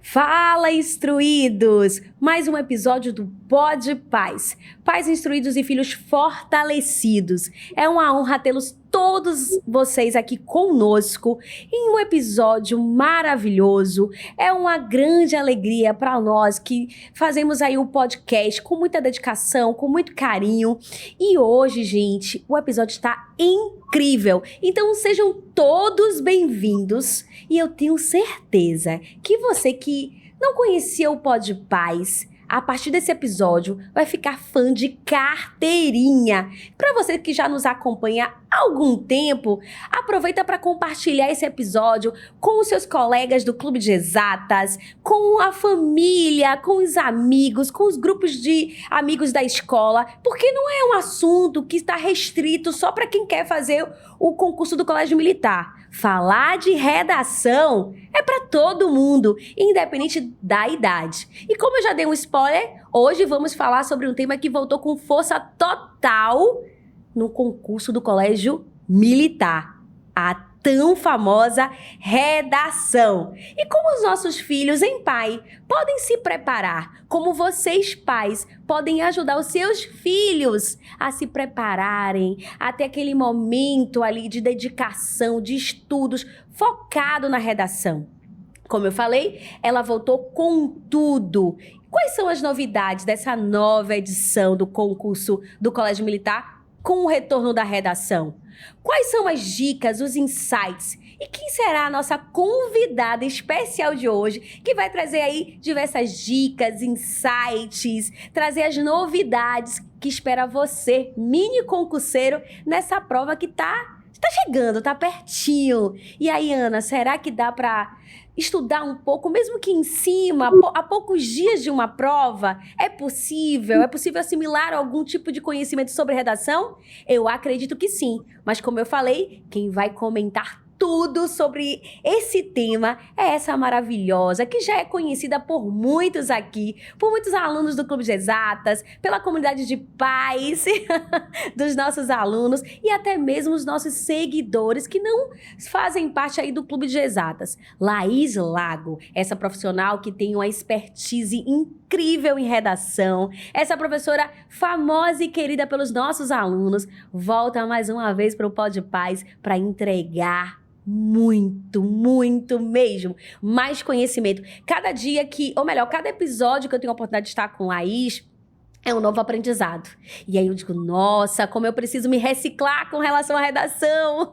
Fala, instruídos! Mais um episódio do Pod Paz. Pais instruídos e filhos fortalecidos. É uma honra tê-los todos vocês aqui conosco em um episódio maravilhoso. É uma grande alegria para nós que fazemos aí o podcast com muita dedicação, com muito carinho. E hoje, gente, o episódio está incrível. Então sejam todos bem-vindos. E eu tenho certeza que você que não conhecia o Pod Paz, a partir desse episódio, vai ficar fã de carteirinha. Para você que já nos acompanha há algum tempo, aproveita para compartilhar esse episódio com os seus colegas do Clube de Exatas, com a família, com os amigos, com os grupos de amigos da escola, porque não é um assunto que está restrito só para quem quer fazer o concurso do Colégio Militar. Falar de redação é para todo mundo, independente da idade. E como eu já dei um spoiler, hoje vamos falar sobre um tema que voltou com força total no concurso do Colégio Militar. A tão famosa redação. E como os nossos filhos em pai podem se preparar, como vocês pais podem ajudar os seus filhos a se prepararem, a ter aquele momento ali de dedicação, de estudos, focado na redação. Como eu falei, ela voltou com tudo. Quais são as novidades dessa nova edição do concurso do Colégio Militar com o retorno da redação? Quais são as dicas, os insights? E quem será a nossa convidada especial de hoje, que vai trazer aí diversas dicas, insights, trazer as novidades que espera você, mini concurseiro, nessa prova que tá chegando, tá pertinho. E aí, Ana, será que dá para estudar um pouco, mesmo que em cima, a poucos dias de uma prova? É possível assimilar algum tipo de conhecimento sobre redação? Eu acredito que sim, mas como eu falei, quem vai comentar tudo sobre esse tema é essa maravilhosa, que já é conhecida por muitos aqui, por muitos alunos do Clube de Exatas, pela comunidade de pais dos nossos alunos e até mesmo os nossos seguidores que não fazem parte aí do Clube de Exatas. Laís Lago, essa profissional que tem uma expertise incrível em redação, essa professora famosa e querida pelos nossos alunos, volta mais uma vez para o Pod Paz para entregar muito mesmo, mais conhecimento. Cada dia que, ou melhor, cada episódio que eu tenho a oportunidade de estar com Laís, é um novo aprendizado. E aí eu digo, nossa, como eu preciso me reciclar com relação à redação.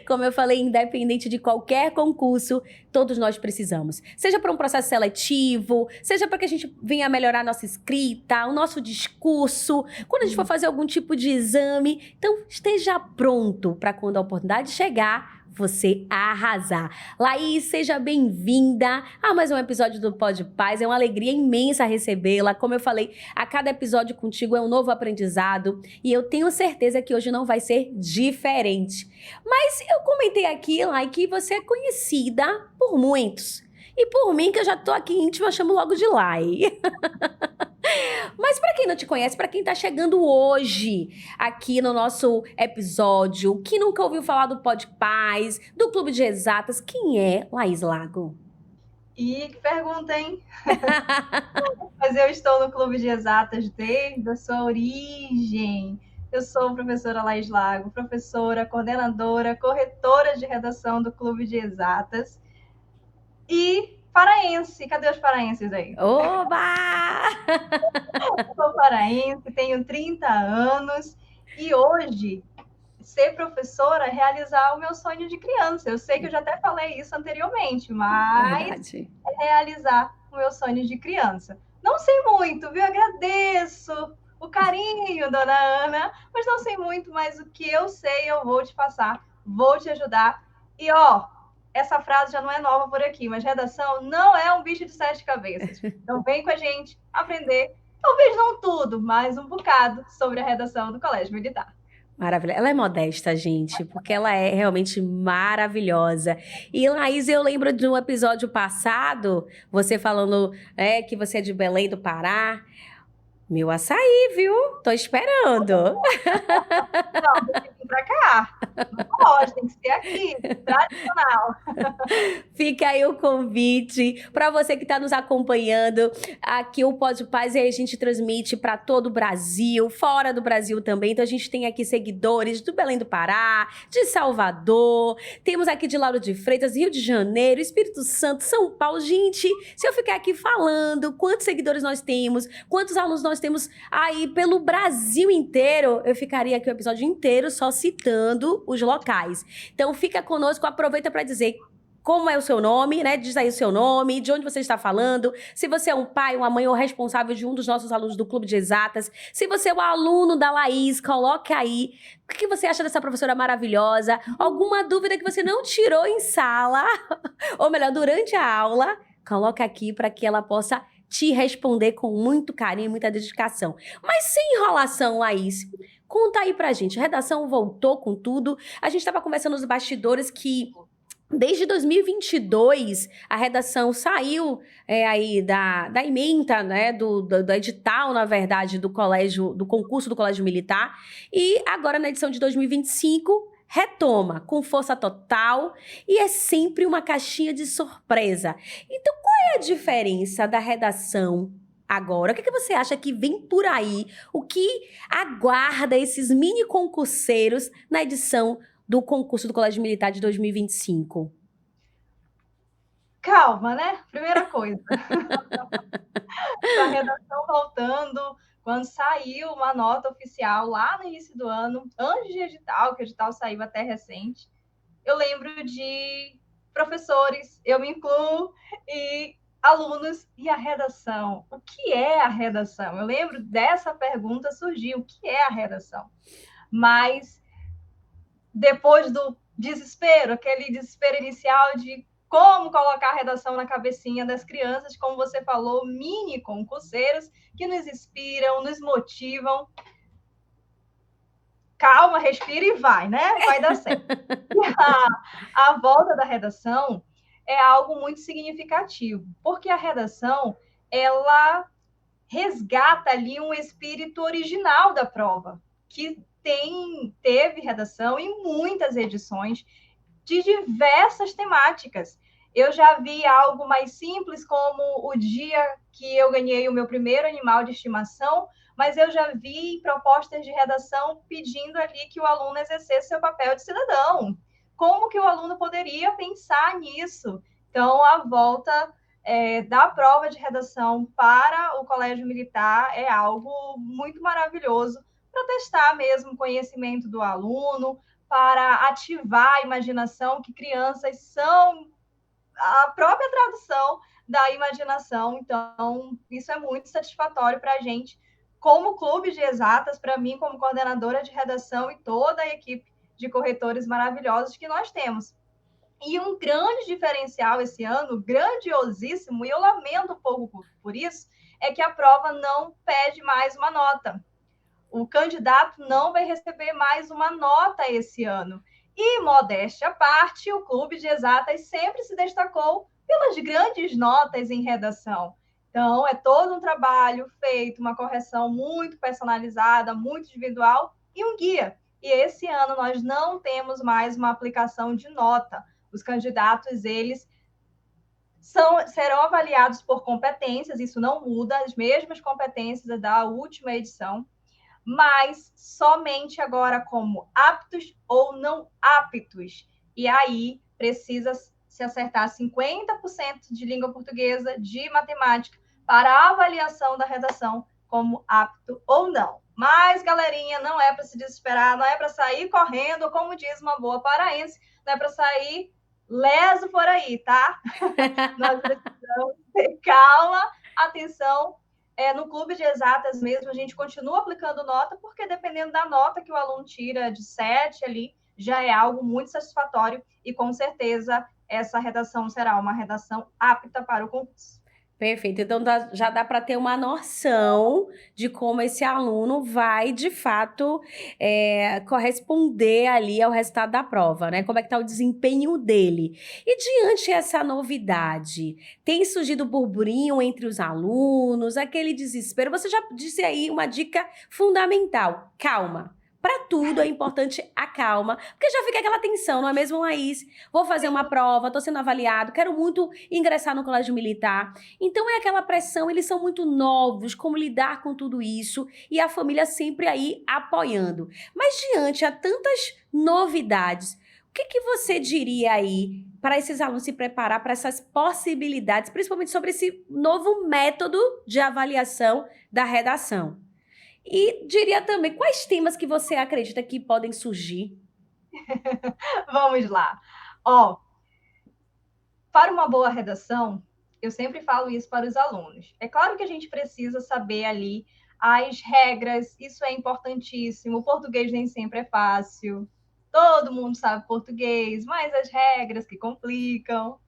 Como eu falei, independente de qualquer concurso, todos nós precisamos. Seja para um processo seletivo, seja para que a gente venha melhorar a nossa escrita, o nosso discurso, quando a gente for fazer algum tipo de exame. Então, esteja pronto para quando a oportunidade chegar, você arrasar. Laís, seja bem-vinda a mais um episódio do Pod Paz. É uma alegria imensa recebê-la. Como eu falei, a cada episódio contigo é um novo aprendizado e eu tenho certeza que hoje não vai ser diferente. Mas eu comentei aqui, Lai, que você é conhecida por muitos. E por mim, que eu já tô aqui íntima, chamo logo de Lai. Mas para quem não te conhece, para quem tá chegando hoje aqui no nosso episódio, que nunca ouviu falar do Pod Paz, do Clube de Exatas, quem é Laís Lago? E que pergunta, hein? Mas eu estou no Clube de Exatas desde a sua origem. Eu sou professora Laís Lago, professora, coordenadora, corretora de redação do Clube de Exatas. E paraense. Cadê os paraenses aí? Oba! Eu sou paraense, tenho 30 anos e hoje ser professora é realizar o meu sonho de criança. Eu sei que eu já até falei isso anteriormente, mas Verdade. é realizar o meu sonho de criança. Não sei muito, viu? Agradeço o carinho, dona Ana, mas não sei muito, mas o que eu sei eu vou te passar, vou te ajudar. E, ó, essa frase já não é nova por aqui, mas redação não é um bicho de 7 cabeças. Então vem com a gente aprender, talvez não tudo, mas um bocado sobre a redação do Colégio Militar. Maravilha. Ela é modesta, gente, porque ela é realmente maravilhosa. E, Laís, eu lembro de um episódio passado, você falando que você é de Belém do Pará. Meu açaí, viu? Tô esperando. Não, tem que vir para cá. Não pode, tem que ser aqui, tradicional. Fica aí o convite para você que está nos acompanhando. Aqui o Pode Paz e a gente transmite para todo o Brasil, fora do Brasil também. Então a gente tem aqui seguidores do Belém do Pará, de Salvador, temos aqui de Lauro de Freitas, Rio de Janeiro, Espírito Santo, São Paulo. Gente, se eu ficar aqui falando quantos seguidores nós temos, quantos alunos nós temos aí pelo Brasil inteiro, eu ficaria aqui o episódio inteiro só citando os locais. Então fica conosco, aproveita para dizer como é o seu nome, né? Diz aí o seu nome, de onde você está falando, se você é um pai, uma mãe ou responsável de um dos nossos alunos do Clube de Exatas, se você é o aluno da Laís, coloque aí o que você acha dessa professora maravilhosa, alguma dúvida que você não tirou em sala, ou melhor, durante a aula, coloque aqui para que ela possa te responder com muito carinho e muita dedicação. Mas sem enrolação, Laís, conta aí pra gente, a redação voltou com tudo, a gente estava conversando nos bastidores que desde 2022, a redação saiu aí da ementa, né, do edital, na verdade, do concurso do Colégio Militar, e agora na edição de 2025 retoma com força total e é sempre uma caixinha de surpresa. Então, qual é a diferença da redação agora? O que você acha que vem por aí? O que aguarda esses mini concurseiros na edição do concurso do Colégio Militar de 2025? Calma, né? Primeira coisa. A redação voltando, quando saiu uma nota oficial lá no início do ano, antes de edital, que o edital saiu até recente, eu lembro de professores, eu me incluo, e alunos, e a redação? O que é a redação? Eu lembro dessa pergunta surgir, o que é a redação? Mas depois do desespero, aquele desespero inicial de como colocar a redação na cabecinha das crianças, como você falou, mini concurseiros que nos inspiram, nos motivam. Calma, respira e vai, né? Vai dar certo. A volta da redação é algo muito significativo, porque a redação, ela resgata ali um espírito original da prova, que teve redação em muitas edições de diversas temáticas. Eu já vi algo mais simples, como o dia que eu ganhei o meu primeiro animal de estimação, mas eu já vi propostas de redação pedindo ali que o aluno exercesse seu papel de cidadão. Como que o aluno poderia pensar nisso? Então, a volta da prova de redação para o Colégio Militar é algo muito maravilhoso para testar mesmo o conhecimento do aluno, para ativar a imaginação, que crianças são a própria tradução da imaginação. Então, isso é muito satisfatório para a gente, como clube de exatas, para mim, como coordenadora de redação e toda a equipe de corretores maravilhosos que nós temos. E um grande diferencial esse ano, grandiosíssimo, e eu lamento um pouco por isso, é que a prova não pede mais uma nota. O candidato não vai receber mais uma nota esse ano. E, modéstia à parte, o Clube de Exatas sempre se destacou pelas grandes notas em redação. Então, é todo um trabalho feito, uma correção muito personalizada, muito individual e um guia. E esse ano nós não temos mais uma aplicação de nota. Os candidatos, eles serão avaliados por competências, isso não muda, as mesmas competências da última edição, mas somente agora como aptos ou não aptos. E aí precisa se acertar 50% de língua portuguesa, de matemática, para a avaliação da redação como apto ou não. Mas, galerinha, não é para se desesperar, não é para sair correndo, como diz uma boa paraense, não é para sair leso por aí, tá? Nós precisamos ter calma, atenção. No Clube de Exatas mesmo, a gente continua aplicando nota, porque dependendo da nota que o aluno tira de 7 ali, já é algo muito satisfatório e, com certeza, essa redação será uma redação apta para o concurso. Perfeito. Então já dá para ter uma noção de como esse aluno vai, de fato, corresponder ali ao resultado da prova, né? Como é que está o desempenho dele. E diante dessa novidade, tem surgido burburinho entre os alunos, aquele desespero. Você já disse aí uma dica fundamental: calma. Para tudo é importante a calma, porque já fica aquela tensão, não é mesmo, Laís? Vou fazer uma prova, estou sendo avaliado, quero muito ingressar no colégio militar. Então é aquela pressão, eles são muito novos, como lidar com tudo isso e a família sempre aí apoiando. Mas diante a tantas novidades, o que que você diria aí para esses alunos se preparar para essas possibilidades, principalmente sobre esse novo método de avaliação da redação? E diria também, quais temas que você acredita que podem surgir? Vamos lá. Ó, para uma boa redação, eu sempre falo isso para os alunos. É claro que a gente precisa saber ali as regras, isso é importantíssimo. O português nem sempre é fácil. Todo mundo sabe português, mas as regras que complicam.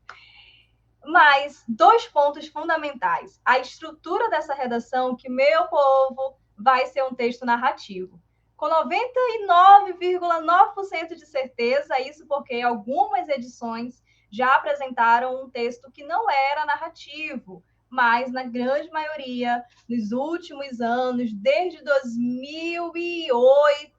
Mas dois pontos fundamentais. A estrutura dessa redação, que, meu povo, vai ser um texto narrativo. Com 99,9% de certeza, isso porque algumas edições já apresentaram um texto que não era narrativo, mas na grande maioria, nos últimos anos, desde 2008,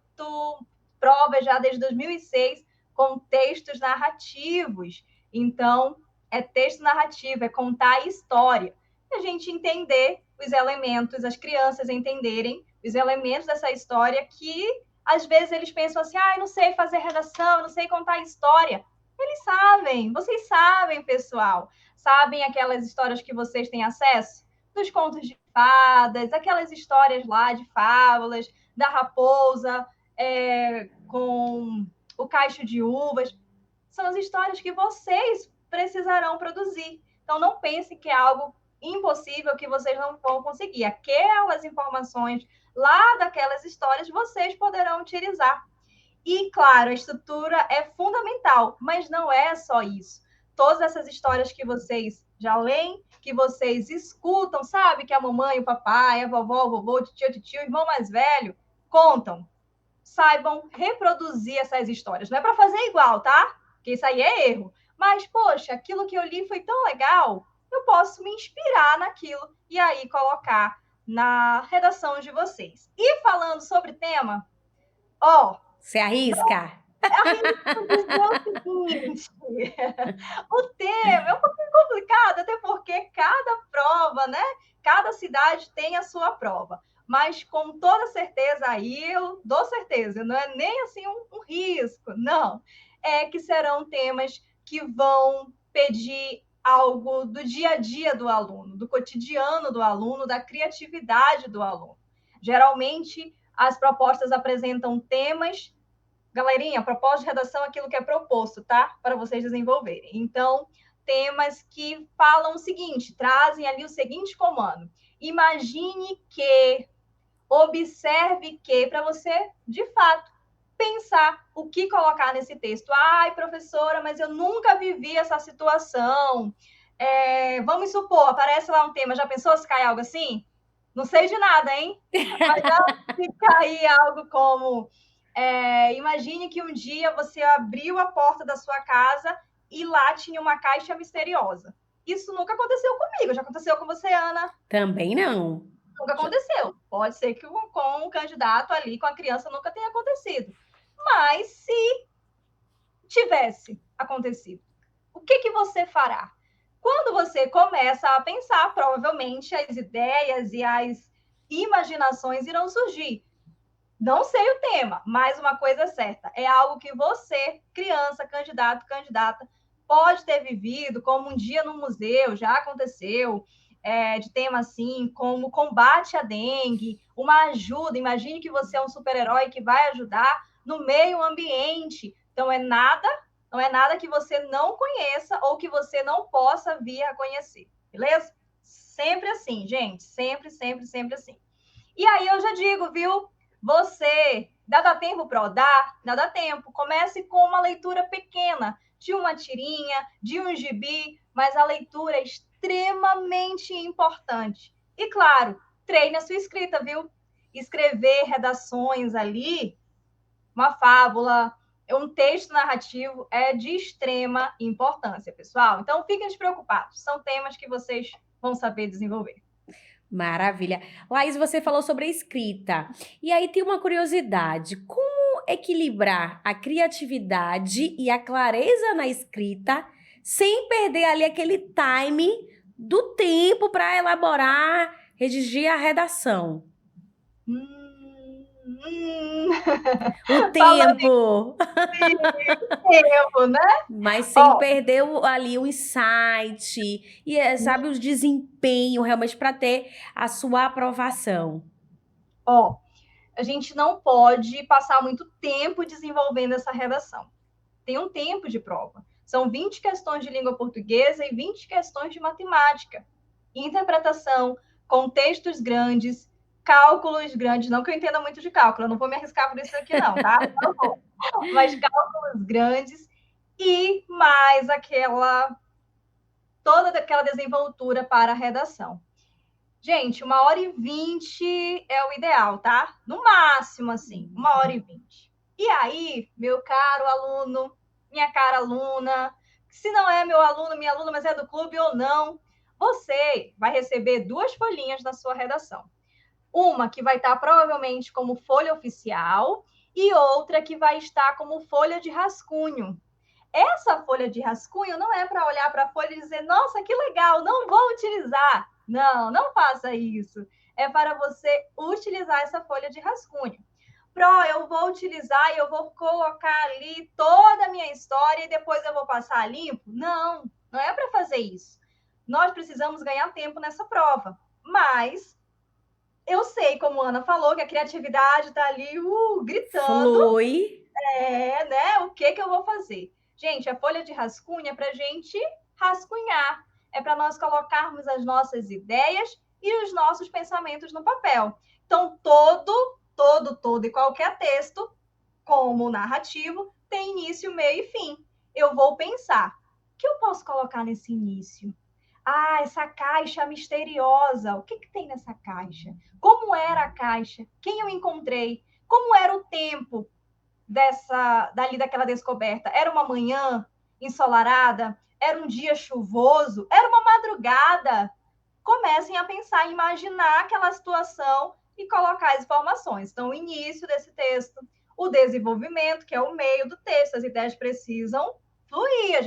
provas já desde 2006, com textos narrativos. Então, é texto narrativo, é contar a história. E a gente entender os elementos, as crianças entenderem os elementos dessa história que, às vezes, eles pensam assim, não sei fazer redação, não sei contar a história. Eles sabem, vocês sabem, pessoal. Sabem aquelas histórias que vocês têm acesso? Dos contos de fadas, aquelas histórias lá de fábulas, da raposa com o cacho de uvas. São as histórias que vocês precisarão produzir. Então, não pense que é algo impossível que vocês não vão conseguir. Aquelas informações lá daquelas histórias vocês poderão utilizar. E, claro, a estrutura é fundamental, mas não é só isso. Todas essas histórias que vocês já leem, que vocês escutam, sabe? Que a mamãe, o papai, a vovó, o vovô, o tio, o irmão mais velho contam. Saibam reproduzir essas histórias. Não é para fazer igual, tá? Porque isso aí é erro. Mas, poxa, aquilo que eu li foi tão legal, eu posso me inspirar naquilo e aí colocar na redação de vocês. E falando sobre tema, Você arrisca? arrisco dizer o seguinte, o tema é um pouquinho complicado, até porque cada prova, né? Cada cidade tem a sua prova. Mas com toda certeza, aí eu dou certeza, não é nem assim um risco, não. É que serão temas que vão pedir algo do dia a dia do aluno, do cotidiano do aluno, da criatividade do aluno. Geralmente, as propostas apresentam temas. Galerinha, proposta de redação é aquilo que é proposto, tá? Para vocês desenvolverem. Então, temas que falam o seguinte, trazem ali o seguinte comando. Imagine que, observe que, para você, de fato, pensar o que colocar nesse texto. Ai, professora, mas eu nunca vivi essa situação. Vamos supor, aparece lá um tema, já pensou se cai algo assim? Não sei de nada, hein? Mas se cair algo como... imagine que um dia você abriu a porta da sua casa e lá tinha uma caixa misteriosa. Isso nunca aconteceu comigo. Já aconteceu com você, Ana? Também não. Nunca aconteceu. Pode ser que com um candidato ali, com a criança, nunca tenha acontecido. Mas se tivesse acontecido, o que você fará? Quando você começa a pensar, provavelmente as ideias e as imaginações irão surgir. Não sei o tema, mas uma coisa é certa, é algo que você, criança, candidato, candidata, pode ter vivido, como um dia no museu, já aconteceu, de tema assim, como combate à dengue, uma ajuda. Imagine que você é um super-herói que vai ajudar no meio ambiente. Então, não é nada que você não conheça ou que você não possa vir a conhecer, beleza? Sempre assim, gente, sempre, sempre, sempre assim. E aí eu já digo, viu? Você, dá tempo para dá tempo. Comece com uma leitura pequena, de uma tirinha, de um gibi, mas a leitura é extremamente importante. E, claro, treine a sua escrita, viu? Escrever redações ali, uma fábula, um texto narrativo é de extrema importância, pessoal. Então, fiquem despreocupados. São temas que vocês vão saber desenvolver. Maravilha. Laís, você falou sobre a escrita. E aí tem uma curiosidade: como equilibrar a criatividade e a clareza na escrita sem perder ali aquele time do tempo para elaborar, redigir a redação? O Falando tempo, em tempo, né? mas sem perder ali o insight e, sabe, o desempenho realmente para ter a sua aprovação. A gente não pode passar muito tempo desenvolvendo essa redação. Tem um tempo de prova. São 20 questões de língua portuguesa e 20 questões de matemática. Interpretação, contextos grandes, cálculos grandes. Não que eu entenda muito de cálculo, eu não vou me arriscar por isso aqui não, tá? Não vou. Mas cálculos grandes e mais toda aquela desenvoltura para a redação. Gente, 1h20 é o ideal, tá? No máximo, assim, 1h20. E aí, meu caro aluno, minha cara aluna, se não é meu aluno, minha aluna, mas é do clube ou não, você vai receber 2 folhinhas na sua redação. Uma que vai estar provavelmente como folha oficial e outra que vai estar como folha de rascunho. Essa folha de rascunho não é para olhar para a folha e dizer, nossa, que legal, não vou utilizar. Não, não faça isso. É para você utilizar essa folha de rascunho. Eu vou utilizar e eu vou colocar ali toda a minha história e depois eu vou passar limpo? Não, não é para fazer isso. Nós precisamos ganhar tempo nessa prova. Mas eu sei, como a Ana falou, que a criatividade está ali gritando. Flui. Né? O que eu vou fazer? Gente, a folha de rascunho é para a gente rascunhar. É para nós colocarmos as nossas ideias e os nossos pensamentos no papel. Então, todo e qualquer texto, como narrativo, tem início, meio e fim. Eu vou pensar, o que eu posso colocar nesse início? Essa caixa misteriosa. O que tem nessa caixa? Como era a caixa? Quem eu encontrei? Como era o tempo daquela descoberta? Era uma manhã ensolarada? Era um dia chuvoso? Era uma madrugada? Comecem a pensar, imaginar aquela situação e colocar as informações. Então, o início desse texto, o desenvolvimento, que é o meio do texto, as ideias precisam fluir,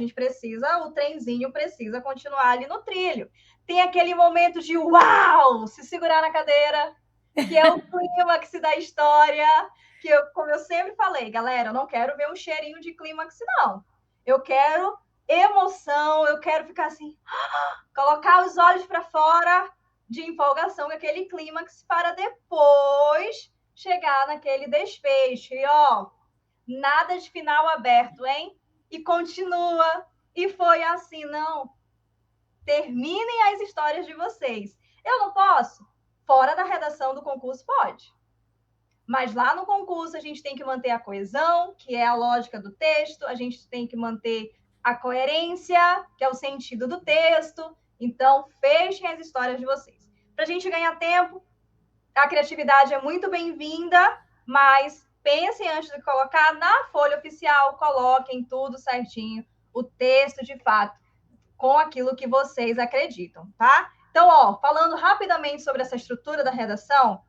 o trenzinho precisa continuar ali no trilho. Tem aquele momento de uau, se segurar na cadeira, que é o clímax da história, que como eu sempre falei, galera, eu não quero ver um cheirinho de clímax, não. Eu quero emoção, eu quero ficar assim, colocar os olhos para fora de empolgação, aquele clímax, para depois chegar naquele desfecho. E, nada de final aberto, hein? E continua. E foi assim, não. Terminem as histórias de vocês. Eu não posso? Fora da redação do concurso, pode. Mas lá no concurso a gente tem que manter a coesão, que é a lógica do texto, a gente tem que manter a coerência, que é o sentido do texto. Então, fechem as histórias de vocês. Para a gente ganhar tempo, a criatividade é muito bem-vinda, mas pensem antes de colocar na folha oficial, coloquem tudo certinho, o texto de fato, com aquilo que vocês acreditam, tá? Então, falando rapidamente sobre essa estrutura da redação,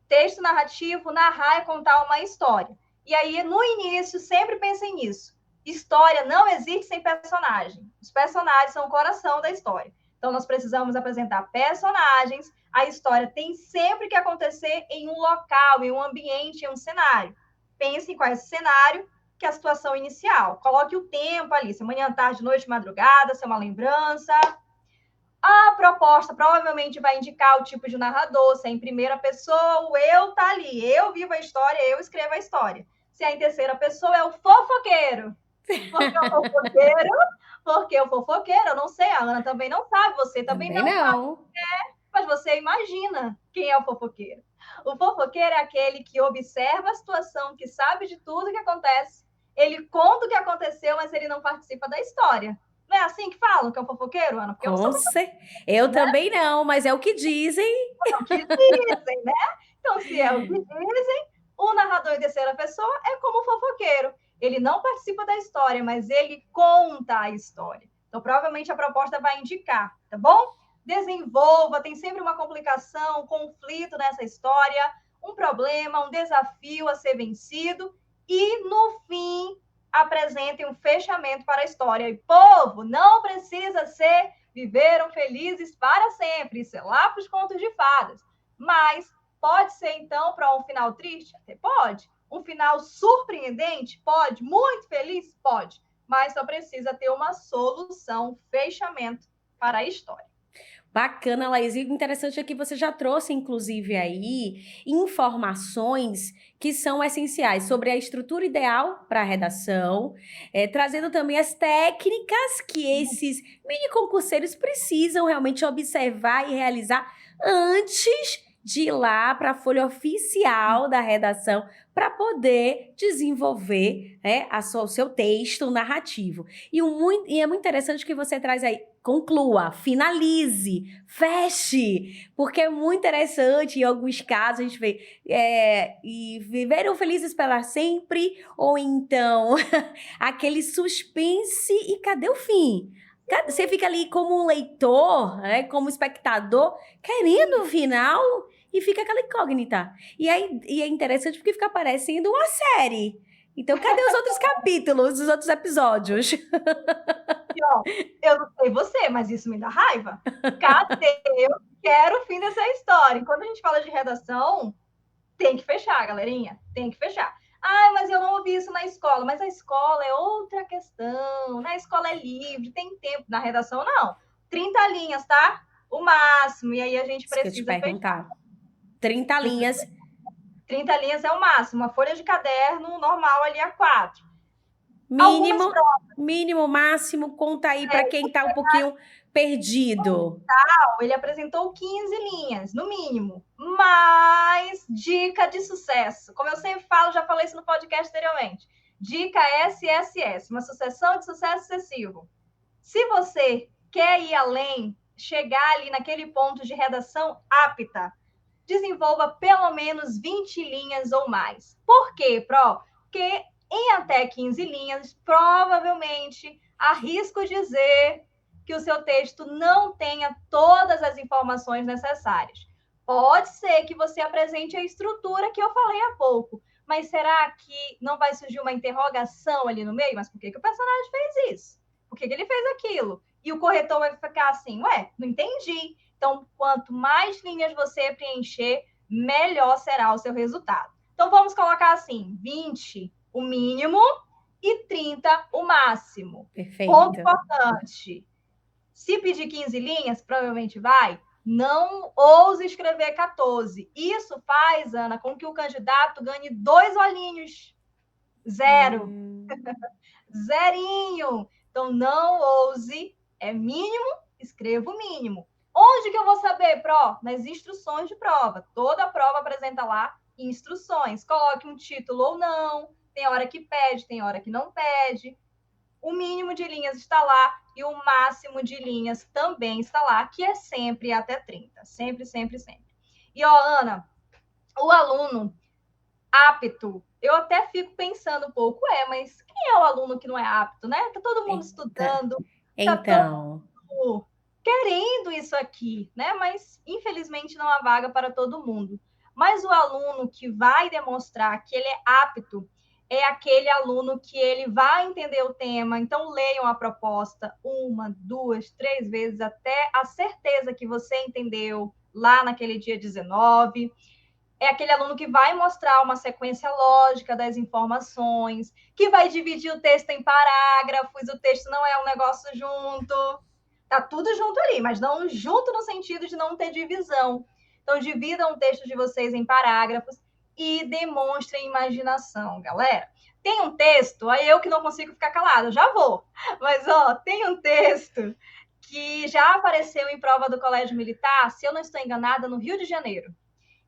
texto narrativo, narrar é contar uma história. E aí, no início, sempre pensem nisso. História não existe sem personagem. Os personagens são o coração da história. Então, nós precisamos apresentar personagens. A história tem sempre que acontecer em um local, em um ambiente, em um cenário. Pense em qual é esse cenário, que é a situação inicial. Coloque o tempo ali, se manhã, tarde, noite, madrugada, se é uma lembrança. A proposta provavelmente vai indicar o tipo de narrador, se é em primeira pessoa, o eu tá ali. Eu vivo a história, eu escrevo a história. Se é em terceira pessoa, é o fofoqueiro. Porque o fofoqueiro, eu não sei, a Ana também não sabe, você também não sabe. Mas você imagina quem é o fofoqueiro. O fofoqueiro é aquele que observa a situação, que sabe de tudo que acontece. Ele conta o que aconteceu, mas ele não participa da história. Não é assim que falam que é um fofoqueiro, Ana? Porque eu não sou Com certeza. Eu né? também não, mas é o que dizem. É o que dizem, né? Então, se é o que dizem, o narrador em terceira pessoa é como fofoqueiro. Ele não participa da história, mas ele conta a história. Então, provavelmente a proposta vai indicar, tá bom? Desenvolva, tem sempre uma complicação, um conflito nessa história, um problema, um desafio a ser vencido e, no fim, apresentem um fechamento para a história. E, povo, não precisa ser viveram felizes para sempre, isso é lá para os contos de fadas. Mas pode ser, então, para um final triste? Até pode. Um final surpreendente? Pode. Muito feliz? Pode. Mas só precisa ter uma solução, um fechamento para a história. Bacana, Laís. E o interessante é que você já trouxe, inclusive, aí informações que são essenciais sobre a estrutura ideal para a redação, trazendo também as técnicas que esses mini concurseiros precisam realmente observar e realizar antes de ir lá para a folha oficial da redação para poder desenvolver, né, o seu texto narrativo. E é muito interessante que você traz aí. Conclua, finalize, feche, porque é muito interessante, em alguns casos a gente vê, e viveram felizes para sempre, ou então aquele suspense e cadê o fim? Você fica ali como um leitor, né, como espectador, querendo o final e fica aquela incógnita. E é interessante porque fica parecendo uma série. Então, cadê os outros capítulos, os outros episódios? E, ó, eu não sei você, mas isso me dá raiva. Cadê? Eu quero o fim dessa história. E quando a gente fala de redação, tem que fechar, galerinha. Tem que fechar. Ah, mas eu não ouvi isso na escola. Mas a escola é outra questão. Na escola é livre, tem tempo. Na redação, não. 30 linhas, tá? O máximo. E aí a gente Isso que eu te precisa fechar. perguntar. 30 linhas. 30 linhas é o máximo. Uma folha de caderno normal ali a 4. Algumas Mínimo, provas, mínimo, máximo, conta aí para quem tá um pouquinho perdido. ele apresentou 15 linhas, no mínimo. Mas dica de sucesso. Como eu sempre falo, já falei isso no podcast anteriormente. Dica SSS, uma sucessão de sucesso excessivo. Se você quer ir além, chegar ali naquele ponto de redação apta, desenvolva pelo menos 20 linhas ou mais. Por quê, Pro? Porque em até 15 linhas, provavelmente, arrisco dizer que o seu texto não tenha todas as informações necessárias. Pode ser que você apresente a estrutura que eu falei há pouco, mas será que não vai surgir uma interrogação ali no meio? Mas por que o personagem fez isso? Por que ele fez aquilo? E o corretor vai ficar assim, ué, não entendi. Então, quanto mais linhas você preencher, melhor será o seu resultado. Então, vamos colocar assim, 20 o mínimo e 30 o máximo. Perfeito. Ponto importante. Se pedir 15 linhas, provavelmente vai. Não ouse escrever 14. Isso faz, Ana, com que o candidato ganhe 2 olhinhos. 0. Zerinho. Então, não ouse. É mínimo, escreva o mínimo. Onde que eu vou saber, Pro? Nas instruções de prova. Toda prova apresenta lá instruções. Coloque um título ou não. Tem hora que pede, tem hora que não pede. O mínimo de linhas está lá e o máximo de linhas também está lá, que é sempre até 30. Sempre, sempre, sempre. E, ó, Ana, o aluno apto, eu até fico pensando um pouco, mas quem é o aluno que não é apto, né? Tá todo mundo estudando, tá todo mundo querendo isso aqui, né? Mas, infelizmente, não há vaga para todo mundo. Mas o aluno que vai demonstrar que ele é apto é aquele aluno que ele vai entender o tema. Então, leiam a proposta 1, 2, 3 vezes até a certeza que você entendeu lá naquele dia 19. É aquele aluno que vai mostrar uma sequência lógica das informações, que vai dividir o texto em parágrafos, o texto não é um negócio junto. Tá tudo junto ali, mas não junto no sentido de não ter divisão. Então, dividam o texto de vocês em parágrafos e demonstrem imaginação, galera. Tem um texto, aí eu que não consigo ficar calada, já vou. Mas, ó, tem um texto que já apareceu em prova do Colégio Militar, se eu não estou enganada, no Rio de Janeiro.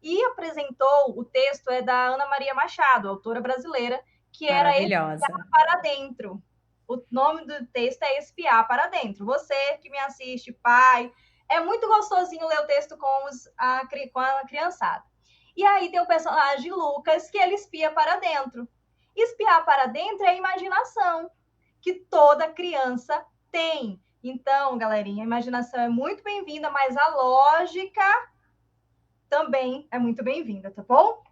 E apresentou, o texto é da Ana Maria Machado, autora brasileira, que era esse Maravilhosa. para dentro. O nome do texto é Espiar para Dentro. Você que me assiste, pai, é muito gostosinho ler o texto com a criançada. E aí tem o personagem Lucas, que ele espia para dentro. Espiar para dentro é a imaginação que toda criança tem. Então, galerinha, a imaginação é muito bem-vinda, mas a lógica também é muito bem-vinda, tá bom?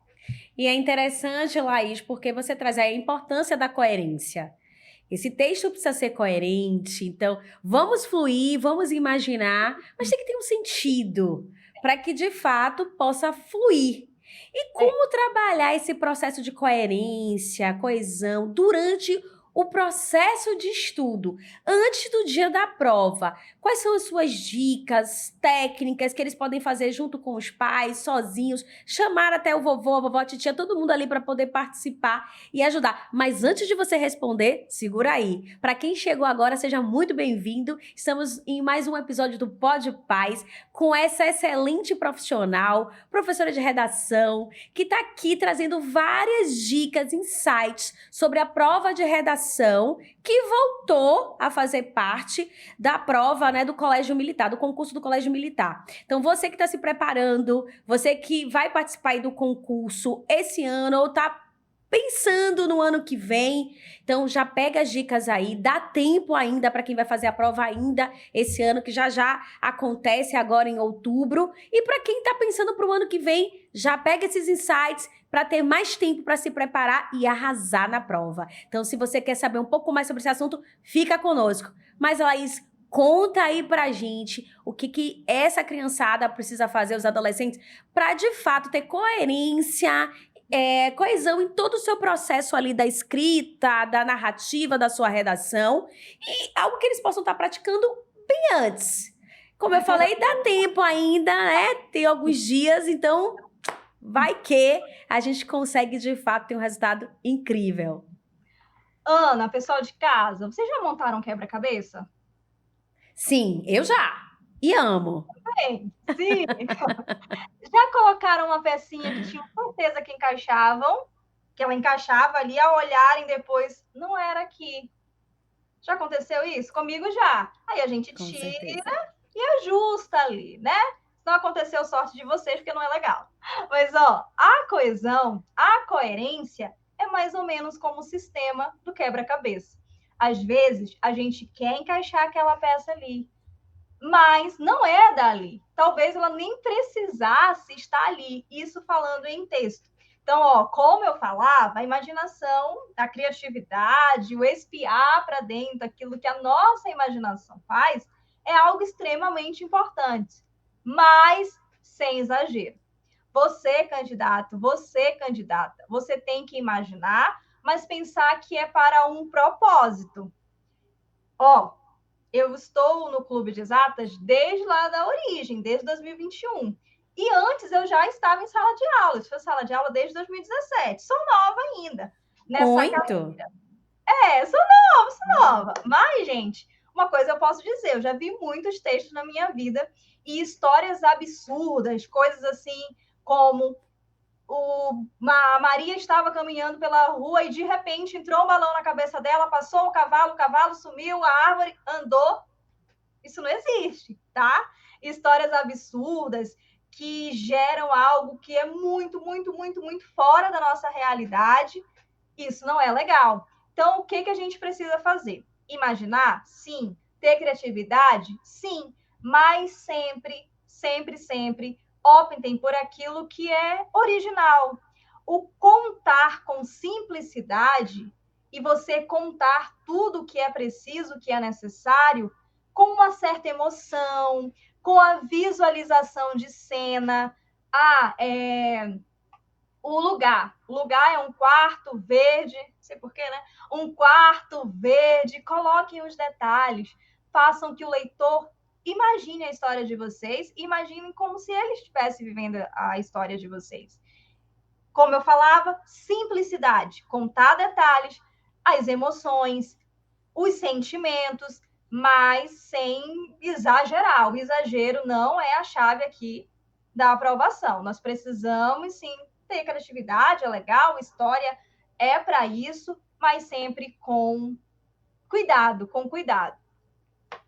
E é interessante, Laís, porque você traz aí a importância da coerência. Esse texto precisa ser coerente, então vamos fluir, vamos imaginar, mas tem que ter um sentido para que de fato possa fluir. E como trabalhar esse processo de coerência, coesão durante o processo de estudo, antes do dia da prova? Quais são as suas dicas, técnicas que eles podem fazer junto com os pais, sozinhos, chamar até o vovô, a vovó, a titia, todo mundo ali para poder participar e ajudar? Mas antes de você responder, segura aí. Para quem chegou agora, seja muito bem-vindo. Estamos em mais um episódio do Pode Paz com essa excelente profissional, professora de redação, que está aqui trazendo várias dicas, insights sobre a prova de redação que voltou a fazer parte da prova, né, do Colégio Militar, do concurso do Colégio Militar. Então, você que está se preparando, você que vai participar aí do concurso esse ano ou está pensando no ano que vem, então já pega as dicas aí, dá tempo ainda para quem vai fazer a prova ainda esse ano, que já acontece agora em outubro, e para quem está pensando para o ano que vem, já pega esses insights para ter mais tempo para se preparar e arrasar na prova. Então, se você quer saber um pouco mais sobre esse assunto, fica conosco. Mas, Laís, conta aí pra gente o que essa criançada precisa fazer, os adolescentes, para de fato ter coerência, coesão em todo o seu processo ali da escrita, da narrativa, da sua redação, e algo que eles possam estar praticando bem antes. Como eu falei, dá tempo ainda, né? Tem alguns dias, então vai que a gente consegue de fato ter um resultado incrível. Ana, pessoal de casa, vocês já montaram um quebra-cabeça? Sim, eu já. E amo. Sim. Já colocaram uma pecinha que tinham certeza que encaixavam, que ela encaixava ali, ao olharem depois, não era aqui. Já aconteceu isso? Comigo já. Aí a gente Com tira certeza. e ajusta ali, né? Não aconteceu sorte de vocês, porque não é legal. Mas, ó, a coesão, a coerência é mais ou menos como o sistema do quebra-cabeça. Às vezes, a gente quer encaixar aquela peça ali, mas não é dali. Talvez ela nem precisasse estar ali, isso falando em texto. Então, ó, como eu falava, a imaginação, a criatividade, o espiar para dentro, aquilo que a nossa imaginação faz, é algo extremamente importante, mas sem exagero. Você, candidato, você, candidata, você tem que imaginar, mas pensar que é para um propósito. Ó, eu estou no Clube de Exatas desde lá da origem, desde 2021. E antes eu já estava em sala de aula. Eu fiz sala de aula desde 2017. Sou nova ainda nessa Muito. carreira. Sou nova. Mas, gente, uma coisa eu posso dizer, eu já vi muitos textos na minha vida e histórias absurdas, coisas assim como a Maria estava caminhando pela rua e de repente entrou um balão na cabeça dela, passou o cavalo sumiu, a árvore andou. Isso não existe, tá? Histórias absurdas que geram algo que é muito, muito, muito, muito fora da nossa realidade. Isso não é legal. Então, o que a gente precisa fazer? Imaginar? Sim. Ter criatividade? Sim. Mas sempre, sempre, sempre optem por aquilo que é original. O contar com simplicidade e você contar tudo o que é preciso, o que é necessário, com uma certa emoção, com a visualização de cena. O lugar. O lugar é um quarto verde, não sei porquê, né? Um quarto verde. Coloquem os detalhes. Façam que o leitor imagine a história de vocês. Imaginem como se ele estivesse vivendo a história de vocês. Como eu falava, simplicidade. Contar detalhes, as emoções, os sentimentos, mas sem exagerar. O exagero não é a chave aqui da aprovação. Nós precisamos, sim, ter criatividade, é legal, história é para isso, mas sempre com Cuidado, com cuidado.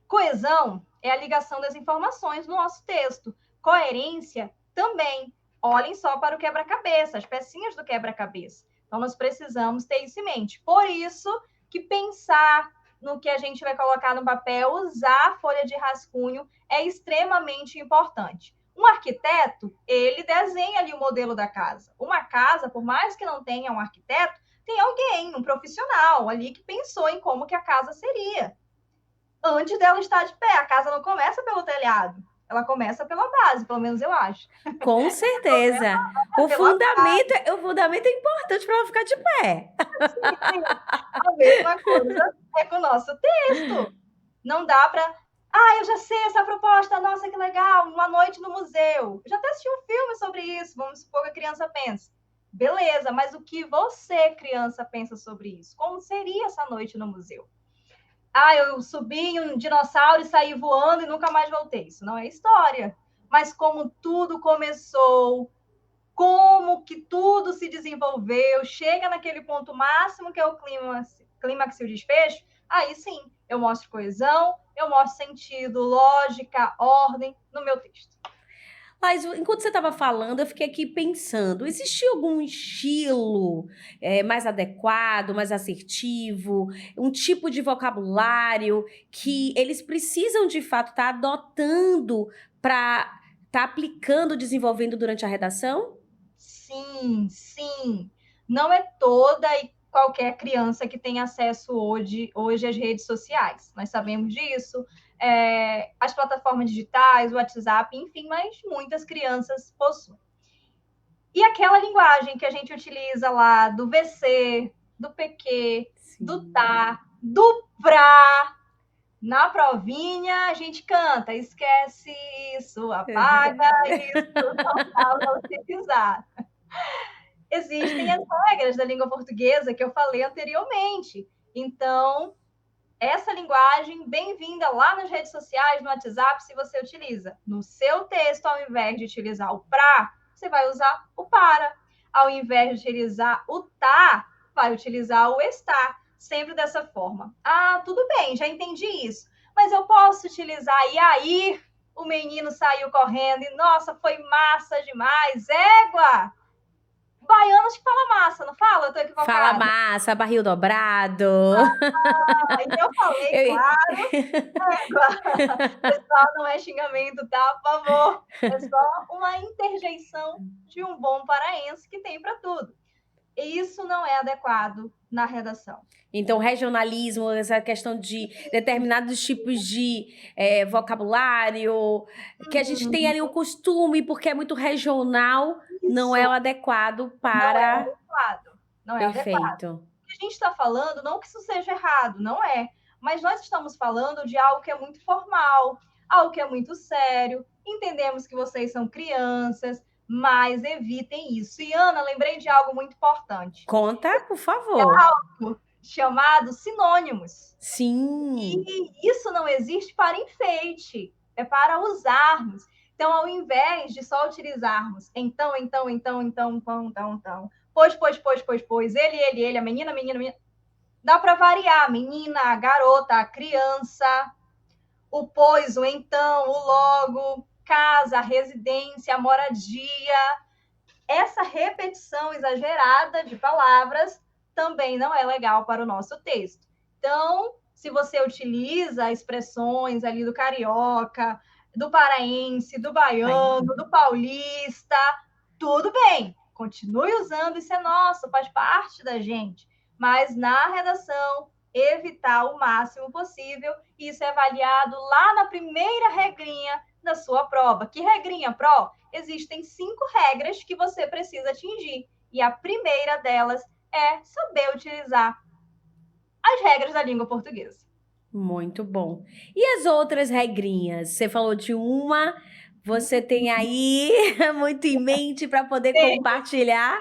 Coesão é a ligação das informações no nosso texto. Coerência também. Olhem só para o quebra-cabeça, as pecinhas do quebra-cabeça. Então, nós precisamos ter isso em mente. Por isso que pensar no que a gente vai colocar no papel, usar a folha de rascunho é extremamente importante. Um arquiteto, ele desenha ali o modelo da casa. Uma casa, por mais que não tenha um arquiteto, tem alguém, um profissional ali que pensou em como que a casa seria. Antes dela estar de pé, a casa não começa pelo telhado, ela começa pela base, pelo menos eu acho. Com certeza. O fundamento é importante para ela ficar de pé. Sim, a mesma coisa é com o nosso texto. Não dá para... eu já sei essa proposta, nossa, que legal, uma noite no museu. Eu já até assisti um filme sobre isso, vamos supor que a criança pensa. Beleza, mas o que você, criança, pensa sobre isso? Como seria essa noite no museu? Eu subi em um dinossauro e saí voando e nunca mais voltei. Isso não é história. Mas como tudo começou, como que tudo se desenvolveu, chega naquele ponto máximo que é o clímax e o desfecho, aí sim, eu mostro coesão, eu mostro sentido, lógica, ordem no meu texto. Mas enquanto você estava falando, eu fiquei aqui pensando, existe algum estilo mais adequado, mais assertivo, um tipo de vocabulário que eles precisam, de fato, estar adotando para estar aplicando, desenvolvendo durante a redação? Sim, sim. Não é toda e qualquer criança que tem acesso hoje às redes sociais. Nós sabemos disso. As plataformas digitais, o WhatsApp, enfim, mas muitas crianças possuem. E aquela linguagem que a gente utiliza lá do VC, do PQ, sim, do tá, do pra, na provinha a gente canta, esquece isso, apaga isso, não fala utilizar. Existem as regras da língua portuguesa que eu falei anteriormente. Então, essa linguagem, bem-vinda lá nas redes sociais, no WhatsApp, se você utiliza. No seu texto, ao invés de utilizar o pra, você vai usar o para. Ao invés de utilizar o tá, vai utilizar o está. Sempre dessa forma. Tudo bem, já entendi isso. Mas eu posso utilizar e aí o menino saiu correndo e, nossa, foi massa demais. Égua! Baianos que fala massa, não fala? Eu tô equivocada. Fala massa, barril dobrado. Então eu falei, claro. Pessoal, não é xingamento, tá? Por favor. É só uma interjeição de um bom paraense que tem para tudo. E isso não é adequado na redação. Então, regionalismo, essa questão de determinados tipos de vocabulário, que a gente tem ali o costume, porque é muito regional, isso. Não é o adequado para... Não é adequado. O que a gente está falando, não que isso seja errado, não é. Mas nós estamos falando de algo que é muito formal, algo que é muito sério. Entendemos que vocês são crianças, mas evitem isso. E, Ana, lembrei de algo muito importante. Conta, por favor. É algo chamado sinônimos. Sim. E isso não existe para enfeite, é para usarmos. Então, ao invés de só utilizarmos então, pois, ele, a menina, dá para variar, a menina, a garota, a criança, o pois, o então, o logo, casa, residência, moradia. Essa repetição exagerada de palavras também não é legal para o nosso texto. Então, se você utiliza expressões ali do carioca, do paraense, do baiano, do paulista, tudo bem. Continue usando, isso é nosso, faz parte da gente. Mas na redação, evitar o máximo possível. Isso é avaliado lá na primeira regrinha da sua prova. Que regrinha, Pro? Existem 5 regras que você precisa atingir. E a primeira delas é saber utilizar as regras da língua portuguesa. Muito bom. E as outras regrinhas? Você falou de uma, você tem aí muito em mente para poder compartilhar?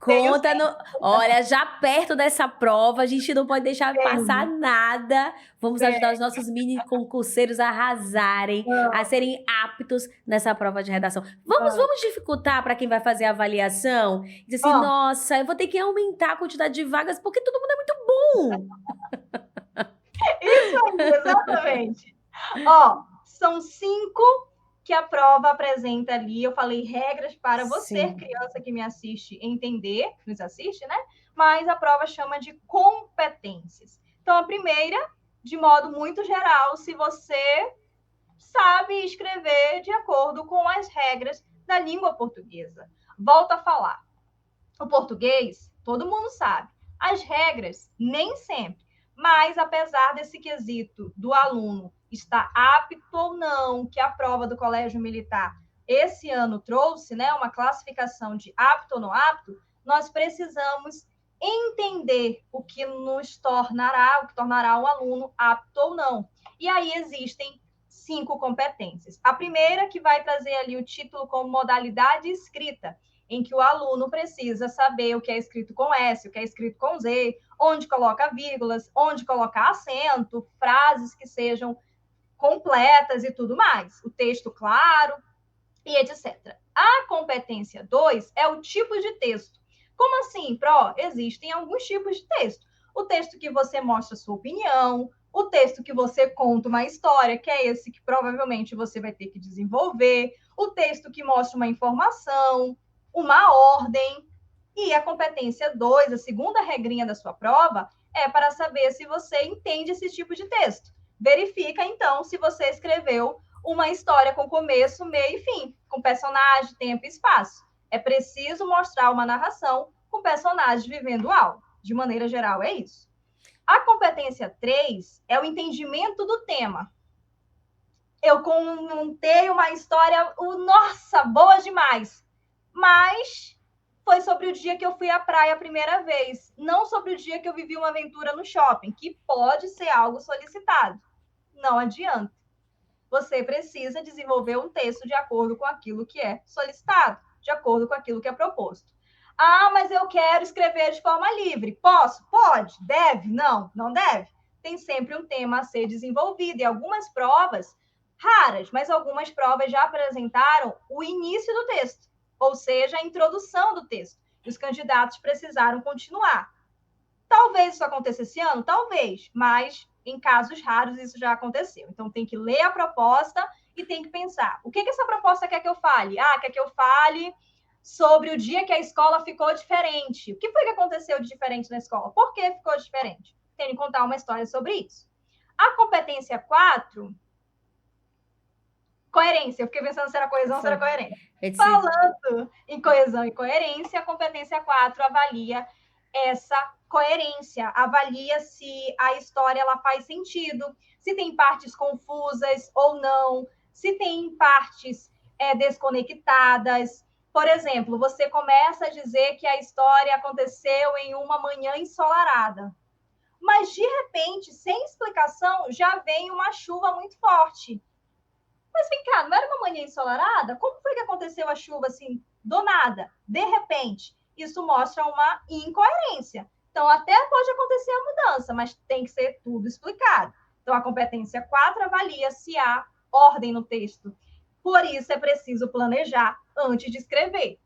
Conta no... Olha, já perto dessa prova, a gente não pode deixar passar nada. Vamos ajudar os nossos mini concurseiros a arrasarem, a serem aptos nessa prova de redação. Vamos dificultar para quem vai fazer a avaliação? Dizer assim, nossa, eu vou ter que aumentar a quantidade de vagas porque todo mundo é muito bom. Isso aí, exatamente. Ó, são 5 que a prova apresenta ali. Eu falei regras para você, Sim. criança que me assiste, entender, nos assiste, né? Mas a prova chama de competências. Então, a primeira, de modo muito geral, se você sabe escrever de acordo com as regras da língua portuguesa. Volto a falar. O português, todo mundo sabe. As regras, nem sempre. Mas, apesar desse quesito do aluno estar apto ou não, que a prova do Colégio Militar esse ano trouxe, né, uma classificação de apto ou não apto, nós precisamos entender o que nos tornará, o que tornará o aluno apto ou não. E aí existem 5 competências. A primeira, que vai trazer ali o título como modalidade escrita, em que o aluno precisa saber o que é escrito com S, o que é escrito com Z, onde coloca vírgulas, onde colocar acento, frases que sejam completas e tudo mais, o texto claro e etc. A competência 2 é o tipo de texto. Como assim, Pro? Existem alguns tipos de texto. O texto que você mostra sua opinião, o texto que você conta uma história, que é esse que provavelmente você vai ter que desenvolver, o texto que mostra uma informação, uma ordem. E a competência 2, a segunda regrinha da sua prova, é para saber se você entende esse tipo de texto. Verifica, então, se você escreveu uma história com começo, meio e fim, com personagem, tempo e espaço. É preciso mostrar uma narração com personagens vivendo algo. De maneira geral, é isso. A competência 3 é o entendimento do tema. Eu contei uma história, nossa, boa demais. Mas foi sobre o dia que eu fui à praia a primeira vez, não sobre o dia que eu vivi uma aventura no shopping, que pode ser algo solicitado. Não adianta. Você precisa desenvolver um texto de acordo com aquilo que é solicitado, de acordo com aquilo que é proposto. Ah, mas eu quero escrever de forma livre. Posso? Pode. Deve? Não, não deve. Tem sempre um tema a ser desenvolvido. E algumas provas, raras, mas algumas provas já apresentaram o início do texto, ou seja, a introdução do texto. E os candidatos precisaram continuar. Talvez isso aconteça esse ano? Talvez, mas em casos raros isso já aconteceu. Então tem que ler a proposta e tem que pensar, o que essa proposta quer que eu fale? Ah, quer que eu fale sobre o dia que a escola ficou diferente. O que foi que aconteceu de diferente na escola? Por que ficou diferente? Tem que contar uma história sobre isso. A competência 4, coerência. Eu fiquei pensando se era coesão ou se era coerência. Falando em coesão e coerência, a competência 4 avalia essa coerência, avalia se a história ela faz sentido, se tem partes confusas ou não, se tem partes desconectadas. Por exemplo, você começa a dizer que a história aconteceu em uma manhã ensolarada, mas de repente, sem explicação, já vem uma chuva muito forte. Mas vem cá, não era uma manhã ensolarada? Como foi que aconteceu a chuva assim, do nada, de repente? Isso mostra uma incoerência. Então, até pode acontecer a mudança, mas tem que ser tudo explicado. Então, a competência 4 avalia se há ordem no texto. Por isso, é preciso planejar antes de escrever.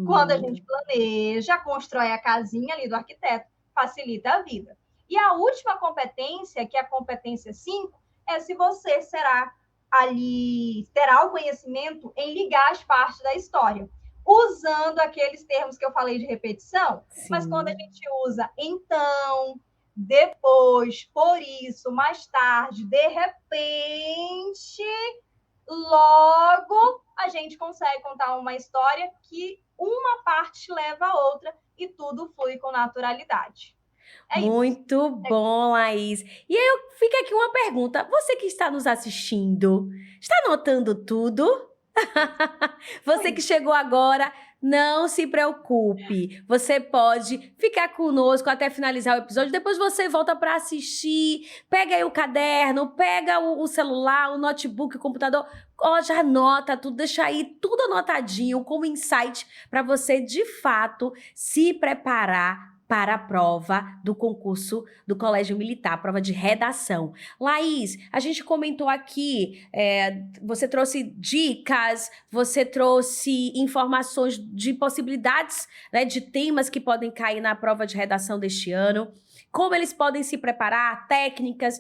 Quando a gente planeja, constrói a casinha ali do arquiteto, facilita a vida. E a última competência, que é a competência 5, é se você terá o conhecimento em ligar as partes da história, usando aqueles termos que eu falei de repetição. Sim. Mas quando a gente usa então, depois, por isso, mais tarde, de repente, logo, a gente consegue contar uma história que uma parte leva a outra e tudo flui com naturalidade. Muito bom, Laís. E aí fica aqui uma pergunta. Você que está nos assistindo, está anotando tudo? Você que chegou agora, não se preocupe. Você pode ficar conosco até finalizar o episódio. Depois você volta para assistir. Pega aí o caderno, pega o celular, o notebook, o computador. Já anota tudo, deixa aí tudo anotadinho como insight para você, de fato, se preparar para a prova do concurso do Colégio Militar, a prova de redação. Laís, a gente comentou aqui, você trouxe dicas, você trouxe informações de possibilidades, né, de temas que podem cair na prova de redação deste ano. como eles podem se preparar, técnicas.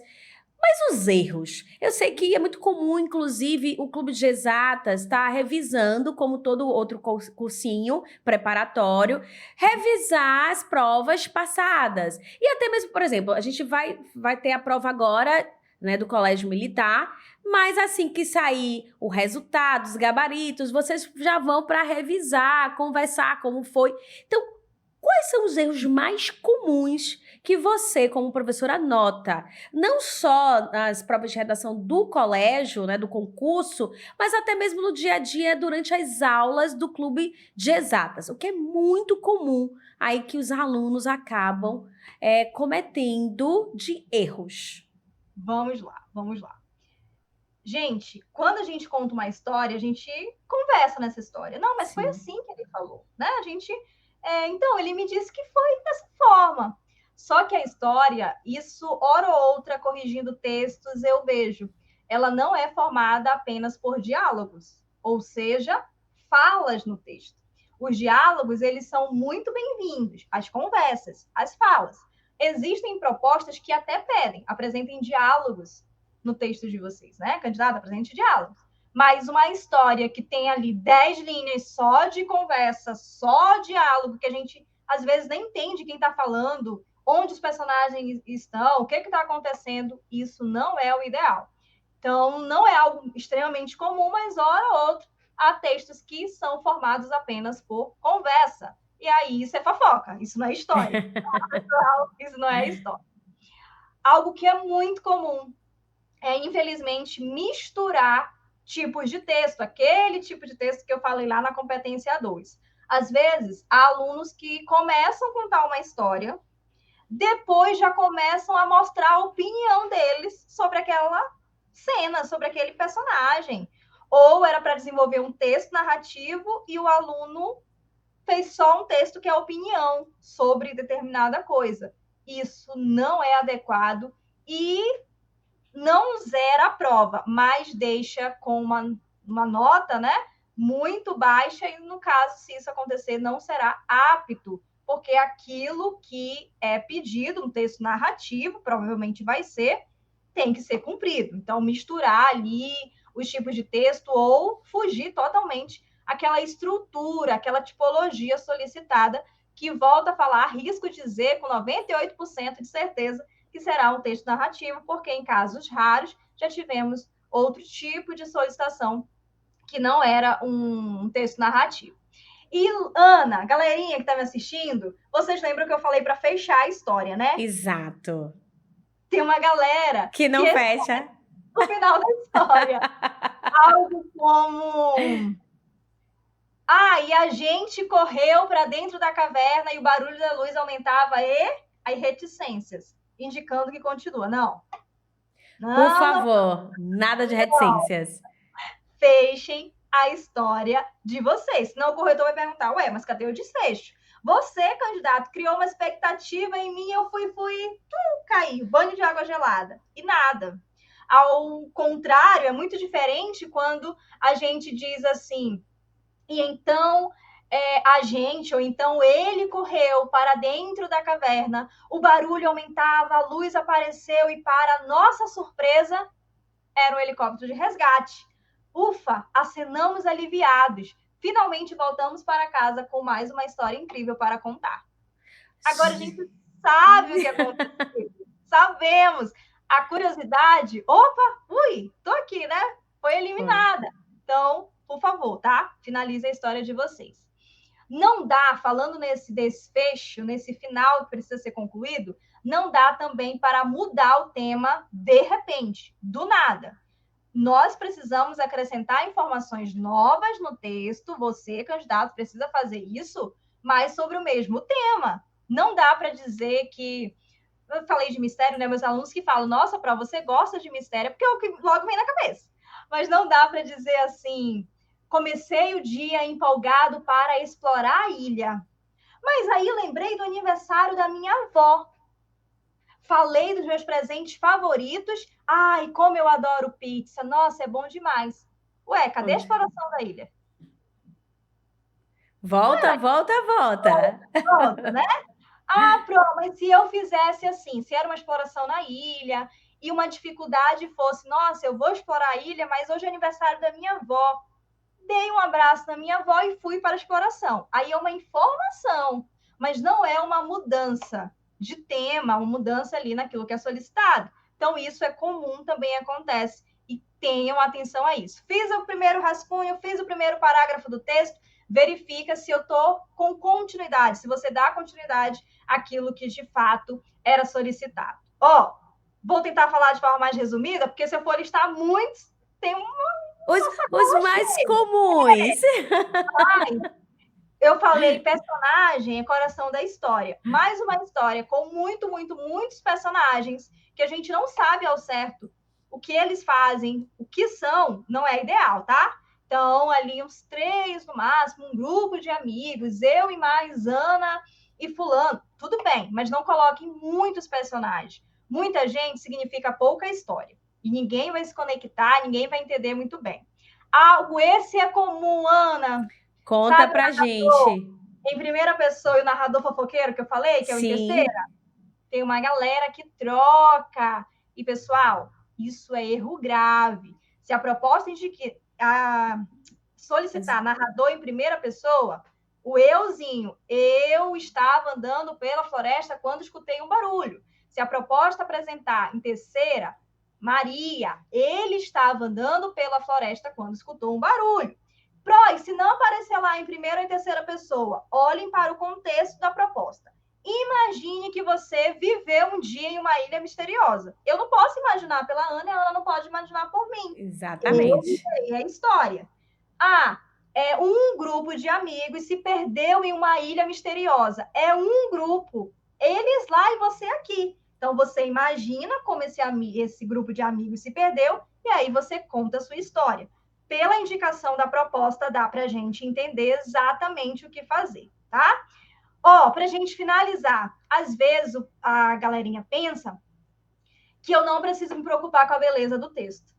Mas os erros, eu sei que é muito comum, inclusive, o Clube de Exatas está revisando, como todo outro cursinho preparatório, revisar as provas passadas. E até mesmo, por exemplo, a gente vai ter a prova agora, né, do Colégio Militar, mas assim que sair o resultado, os gabaritos, vocês já vão para revisar, conversar como foi. Então, quais são os erros mais comuns que você, como professora, nota? Não só nas provas de redação do colégio, né, do concurso, mas até mesmo no dia a dia, durante as aulas do Clube de Exatas. O que é muito comum aí que os alunos acabam cometendo de erros. Vamos lá, vamos lá. Gente, quando a gente conta uma história, a gente conversa nessa história. Não, mas foi assim que ele falou, né? Então, ele me disse que foi dessa forma. Só que a história, isso, hora ou outra, corrigindo textos, eu vejo, ela não é formada apenas por diálogos, ou seja, falas no texto. Os diálogos, eles são muito bem-vindos, as conversas, as falas. Existem propostas que até pedem, apresentem diálogos no texto de vocês, né? Candidato, apresente diálogos. Mas uma história que tem ali 10 linhas só de conversa, só diálogo, que a gente às vezes nem entende quem está falando, onde os personagens estão, o que está acontecendo, isso não é o ideal. Então, não é algo extremamente comum, mas hora ou outra há textos que são formados apenas por conversa. E aí isso é fofoca, isso não é história. Isso não é história. Algo que é muito comum é, infelizmente, misturar tipos de texto, aquele tipo de texto que eu falei lá na competência 2. Às vezes, há alunos que começam a contar uma história, depois já começam a mostrar a opinião deles sobre aquela cena, sobre aquele personagem. Ou era para desenvolver um texto narrativo e o aluno fez só um texto que é opinião sobre determinada coisa. Isso não é adequado e não zera a prova, mas deixa com uma nota, né, muito baixa e, no caso, se isso acontecer, não será apto, porque aquilo que é pedido, um texto narrativo, provavelmente vai ser, tem que ser cumprido. Então, misturar ali os tipos de texto ou fugir totalmente aquela estrutura, aquela tipologia solicitada, que volta a falar, arrisco dizer com 98% de certeza, que será um texto narrativo, porque em casos raros já tivemos outro tipo de solicitação que não era um texto narrativo. E, Ana, galerinha que está me assistindo, vocês lembram que eu falei para fechar a história, né? Exato. Tem uma galera que não fecha no final da história. Algo como... e a gente correu para dentro da caverna e o barulho da luz aumentava e aí reticências, indicando que continua. Não. Por favor, nada de reticências. Fechem a história de vocês. Senão o corretor vai perguntar, ué, mas cadê o desfecho? Você, candidato, criou uma expectativa em mim, eu fui, caí, banho de água gelada. E nada. Ao contrário, é muito diferente quando a gente diz assim, e então a gente, ou então ele correu para dentro da caverna, o barulho aumentava, a luz apareceu e, para nossa surpresa, era um helicóptero de resgate. Ufa, acenamos aliviados. Finalmente voltamos para casa com mais uma história incrível para contar. Agora a gente sabe o que aconteceu. Sabemos. A curiosidade, tô aqui, né? Foi eliminada. Então, por favor, tá? Finalize a história de vocês. Não dá, falando nesse desfecho, nesse final que precisa ser concluído, não dá também para mudar o tema de repente, do nada. Nós precisamos acrescentar informações novas no texto, você, candidato, precisa fazer isso, mas sobre o mesmo tema. Não dá para dizer que... Eu falei de mistério, né? Meus alunos que falam, nossa, Pró, você gosta de mistério, porque é o que logo vem na cabeça. Mas não dá para dizer assim, comecei o dia empolgado para explorar a ilha. Mas aí lembrei do aniversário da minha avó. Falei dos meus presentes favoritos. Ai, como eu adoro pizza. Nossa, é bom demais. Ué, cadê a exploração da ilha? Volta. Volta, né? Mas se eu fizesse assim, se era uma exploração na ilha e uma dificuldade fosse, nossa, eu vou explorar a ilha, mas hoje é aniversário da minha avó. Dei um abraço na minha avó e fui para a exploração. Aí é uma informação, mas não é uma mudança de tema, uma mudança ali naquilo que é solicitado. Então, isso é comum, também acontece. E tenham atenção a isso. Fiz o primeiro rascunho, fiz o primeiro parágrafo do texto, verifica se eu estou com continuidade, se você dá continuidade àquilo que de fato era solicitado. Vou tentar falar de forma mais resumida, porque se eu for listar muitos, tem Os mais comuns. Eu falei personagem é coração da história. Mais uma história com muitos personagens que a gente não sabe ao certo o que eles fazem, o que são, não é ideal, tá? Então, ali uns 3 no máximo, um grupo de amigos, eu e mais Ana e fulano. Tudo bem, mas não coloquem muitos personagens. Muita gente significa pouca história. E ninguém vai se conectar, ninguém vai entender muito bem. Esse é comum, Ana. Conta Sabe, pra gente. Em primeira pessoa, e o narrador fofoqueiro que eu falei, que é o em terceira, tem uma galera que troca. E, pessoal, isso é erro grave. Se a proposta indica solicitar narrador em primeira pessoa, o euzinho, eu estava andando pela floresta quando escutei um barulho. Se a proposta apresentar em terceira, Maria, ele estava andando pela floresta quando escutou um barulho. Se não aparecer lá em primeira ou em terceira pessoa, olhem para o contexto da proposta. Imagine que você viveu um dia em uma ilha misteriosa. Eu não posso imaginar pela Ana, e a Ana não pode imaginar por mim. Exatamente. É a história. É um grupo de amigos se perdeu em uma ilha misteriosa. É um grupo. Eles lá e você aqui. Então, você imagina como esse grupo de amigos se perdeu e aí você conta a sua história. Pela indicação da proposta, dá para a gente entender exatamente o que fazer, tá? Para a gente finalizar, às vezes a galerinha pensa que eu não preciso me preocupar com a beleza do texto.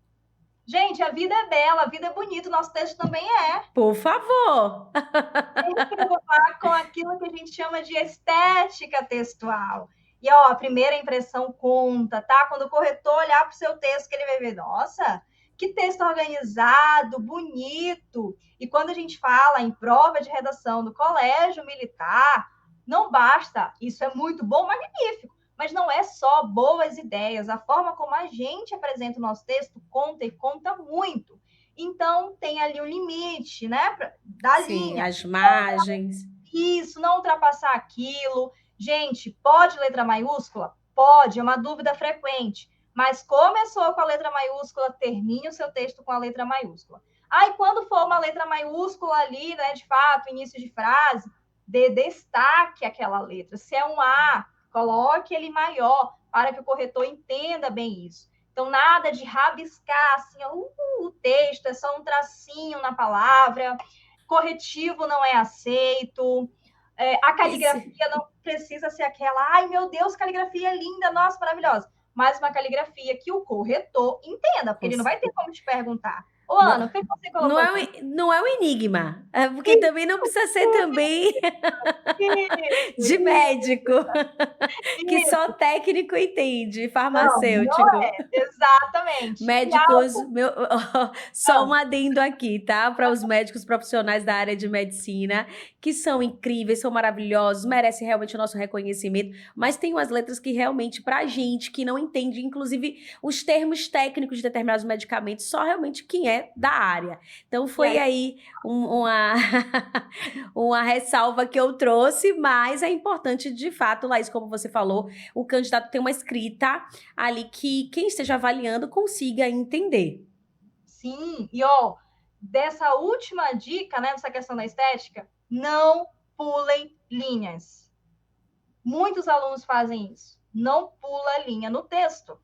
Gente, a vida é bela, a vida é bonita, o nosso texto também é. Por favor. Tem que se preocupar com aquilo que a gente chama de estética textual. E, a primeira impressão conta, tá? Quando o corretor olhar para o seu texto, que ele vai ver, nossa, que texto organizado, bonito. E quando a gente fala em prova de redação do colégio militar, não basta, isso é muito bom, magnífico, mas não é só boas ideias. A forma como a gente apresenta o nosso texto conta e conta muito. Então, tem ali um limite, né? Da linha. As margens. Isso, não ultrapassar aquilo. Gente, pode letra maiúscula? Pode, é uma dúvida frequente. Mas começou com a letra maiúscula, termine o seu texto com a letra maiúscula. E quando for uma letra maiúscula ali, né, de fato, início de frase, dê destaque àquela letra. Se é um A, coloque ele maior, para que o corretor entenda bem isso. Então, nada de rabiscar assim, o texto, é só um tracinho na palavra, corretivo não é aceito, a caligrafia não precisa ser aquela, ai meu Deus, caligrafia linda, nossa, maravilhosa. Mas uma caligrafia que o corretor entenda, porque ele não vai ter como te perguntar. Ana, o que você colocou não é um enigma, porque também não precisa ser também de médico, que só técnico entende, farmacêutico. Não é. Exatamente. Médicos, só um adendo aqui, tá? Para os médicos profissionais da área de medicina, que são incríveis, são maravilhosos, merecem realmente o nosso reconhecimento, mas tem umas letras que realmente, pra gente, que não entende, inclusive, os termos técnicos de determinados medicamentos, só realmente quem é da área. Então, foi aí uma ressalva que eu trouxe, mas é importante, de fato, Laís, como você falou, o candidato tem uma escrita ali que quem esteja avaliando consiga entender. Sim, e dessa última dica, né, dessa questão da estética, não pulem linhas. Muitos alunos fazem isso. Não pula linha no texto.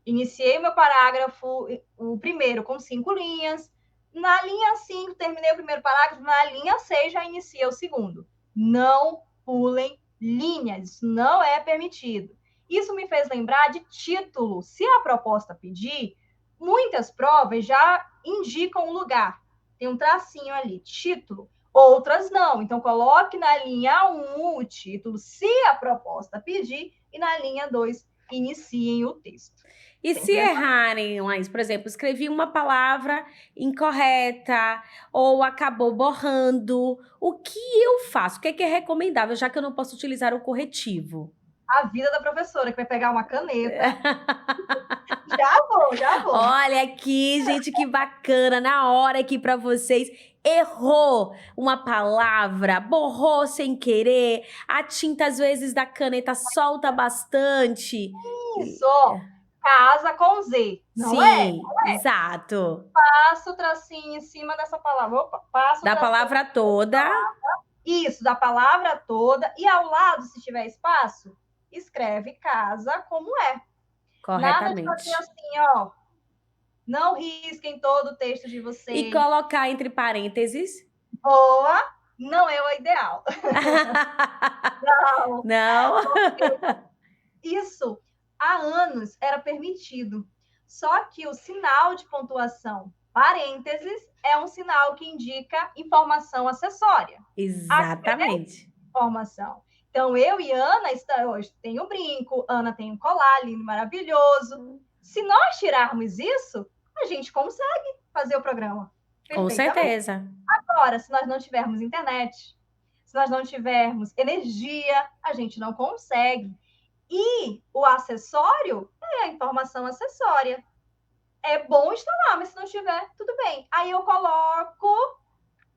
Iniciei meu parágrafo, o primeiro, com 5 linhas. Na linha 5, terminei o primeiro parágrafo. Na linha 6, já iniciei o segundo. Não pulem linhas. Isso não é permitido. Isso me fez lembrar de título. Se a proposta pedir, muitas provas já indicam o lugar. Tem um tracinho ali, título. outras não. Então, coloque na linha 1 o título, se a proposta pedir, e na linha 2, iniciem o texto. E se errarem, Laís, por exemplo, escrevi uma palavra incorreta ou acabou borrando, o que eu faço? O que é recomendável, já que eu não posso utilizar o corretivo? A vida da professora, que vai pegar uma caneta. Já vou. Olha aqui, gente, que bacana. Na hora aqui para vocês. Errou uma palavra, borrou sem querer, a tinta às vezes da caneta solta bastante. Isso, casa com Z, não é? Sim, exato. Passa o tracinho em cima dessa palavra. Opa, passa o da palavra toda. Isso, da palavra toda. E ao lado, se tiver espaço, escreve casa como é. Corretamente. Nada de fazer assim, ó. Não risquem todo o texto de vocês. E colocar entre parênteses. Boa, não é o ideal. Não. Isso, há anos era permitido. Só que o sinal de pontuação, parênteses, é um sinal que indica informação acessória. Exatamente. Informação. Então, eu e Ana hoje tem o brinco, Ana tem um colar lindo, maravilhoso. Se nós tirarmos isso, a gente consegue fazer o programa. Com certeza. Agora, se nós não tivermos internet, se nós não tivermos energia, a gente não consegue. E o acessório é a informação acessória. É bom instalar, mas se não tiver, tudo bem. Aí eu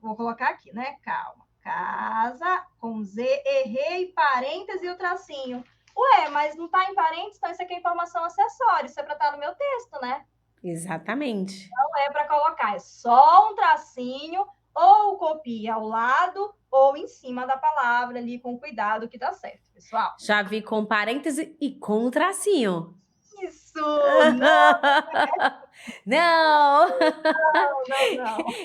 vou colocar aqui, né? Calma. Casa com Z, errei, parêntese e o tracinho. Ué, mas não tá em parênteses, então isso aqui é informação acessória. Isso é para estar no meu texto, né? Exatamente. Não é para colocar, é só um tracinho, ou copia ao lado, ou em cima da palavra ali, com cuidado, que dá certo, pessoal. Já vi com parêntese e com tracinho. Isso! Não! Não!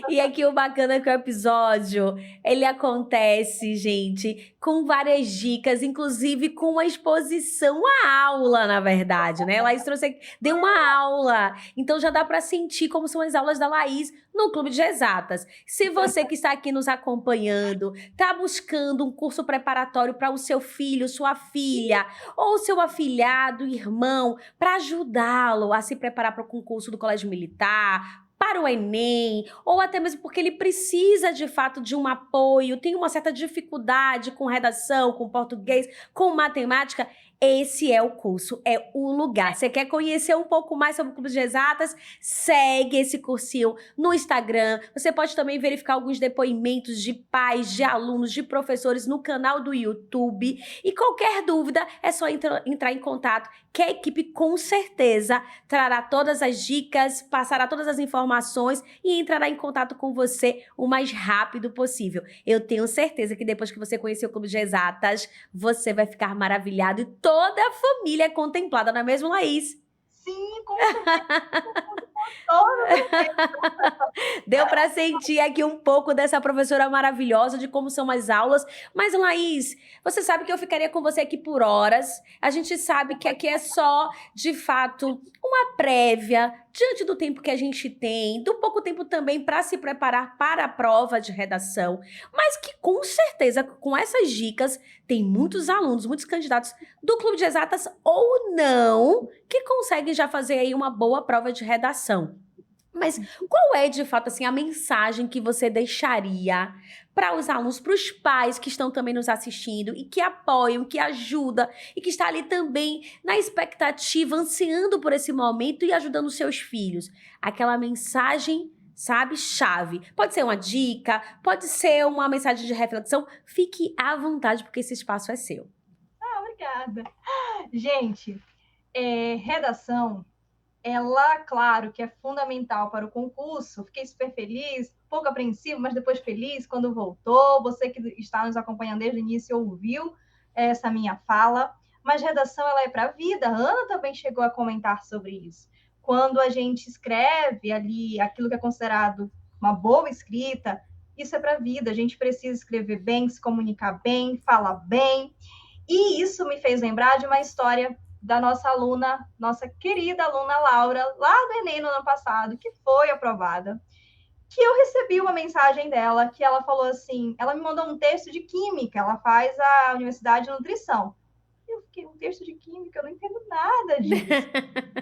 E aqui o bacana é que o episódio, ele acontece, gente, com várias dicas, inclusive com uma exposição, uma aula, na verdade, né? Laís trouxe, deu uma aula, então já dá para sentir como são as aulas da Laís no Clube de Exatas. Se você que está aqui nos acompanhando, está buscando um curso preparatório para o seu filho, sua filha, ou seu afilhado, irmão, para ajudá-lo a se preparar para o concurso do Colégio Militar, para o Enem, ou até mesmo porque ele precisa de fato de um apoio, tem uma certa dificuldade com redação, com português, com matemática, esse é o curso, é o lugar. Você quer conhecer um pouco mais sobre o Clube de Exatas? Segue esse cursinho no Instagram. Você pode também verificar alguns depoimentos de pais, de alunos, de professores no canal do YouTube. E qualquer dúvida, é só entrar em contato, que a equipe com certeza trará todas as dicas, passará todas as informações e entrará em contato com você o mais rápido possível. Eu tenho certeza que depois que você conhecer o Clube de Exatas, você vai ficar maravilhado e toda a família é contemplada, não é mesmo, Laís? Sim, com certeza. Deu para sentir aqui um pouco dessa professora maravilhosa, de como são as aulas. Mas, Laís, você sabe que eu ficaria com você aqui por horas. A gente sabe que aqui é só, de fato, uma prévia, diante do tempo que a gente tem, do pouco tempo também para se preparar para a prova de redação. Mas que, com certeza, com essas dicas, tem muitos alunos, muitos candidatos do Clube de Exatas ou não, que conseguem já fazer aí uma boa prova de redação. Mas qual é, de fato, assim, a mensagem que você deixaria para os alunos, para os pais que estão também nos assistindo e que apoiam, que ajudam e que está ali também na expectativa, ansiando por esse momento e ajudando os seus filhos? Aquela mensagem, sabe, chave. Pode ser uma dica, pode ser uma mensagem de reflexão. Fique à vontade, porque esse espaço é seu. Obrigada. Gente, redação, ela, claro, que é fundamental para o concurso. Fiquei super feliz, pouco apreensivo, mas depois feliz quando voltou. Você que está nos acompanhando desde o início ouviu essa minha fala. Mas redação, ela é para a vida. A Ana também chegou a comentar sobre isso. Quando a gente escreve ali aquilo que é considerado uma boa escrita, isso é para a vida. A gente precisa escrever bem, se comunicar bem, falar bem. E isso me fez lembrar de uma história da nossa aluna, nossa querida aluna Laura, lá do Enem no ano passado, que foi aprovada. que eu recebi uma mensagem dela, que ela falou assim, ela me mandou um texto de química, ela faz a Universidade de Nutrição. Eu fiquei, um texto de química, eu não entendo nada disso.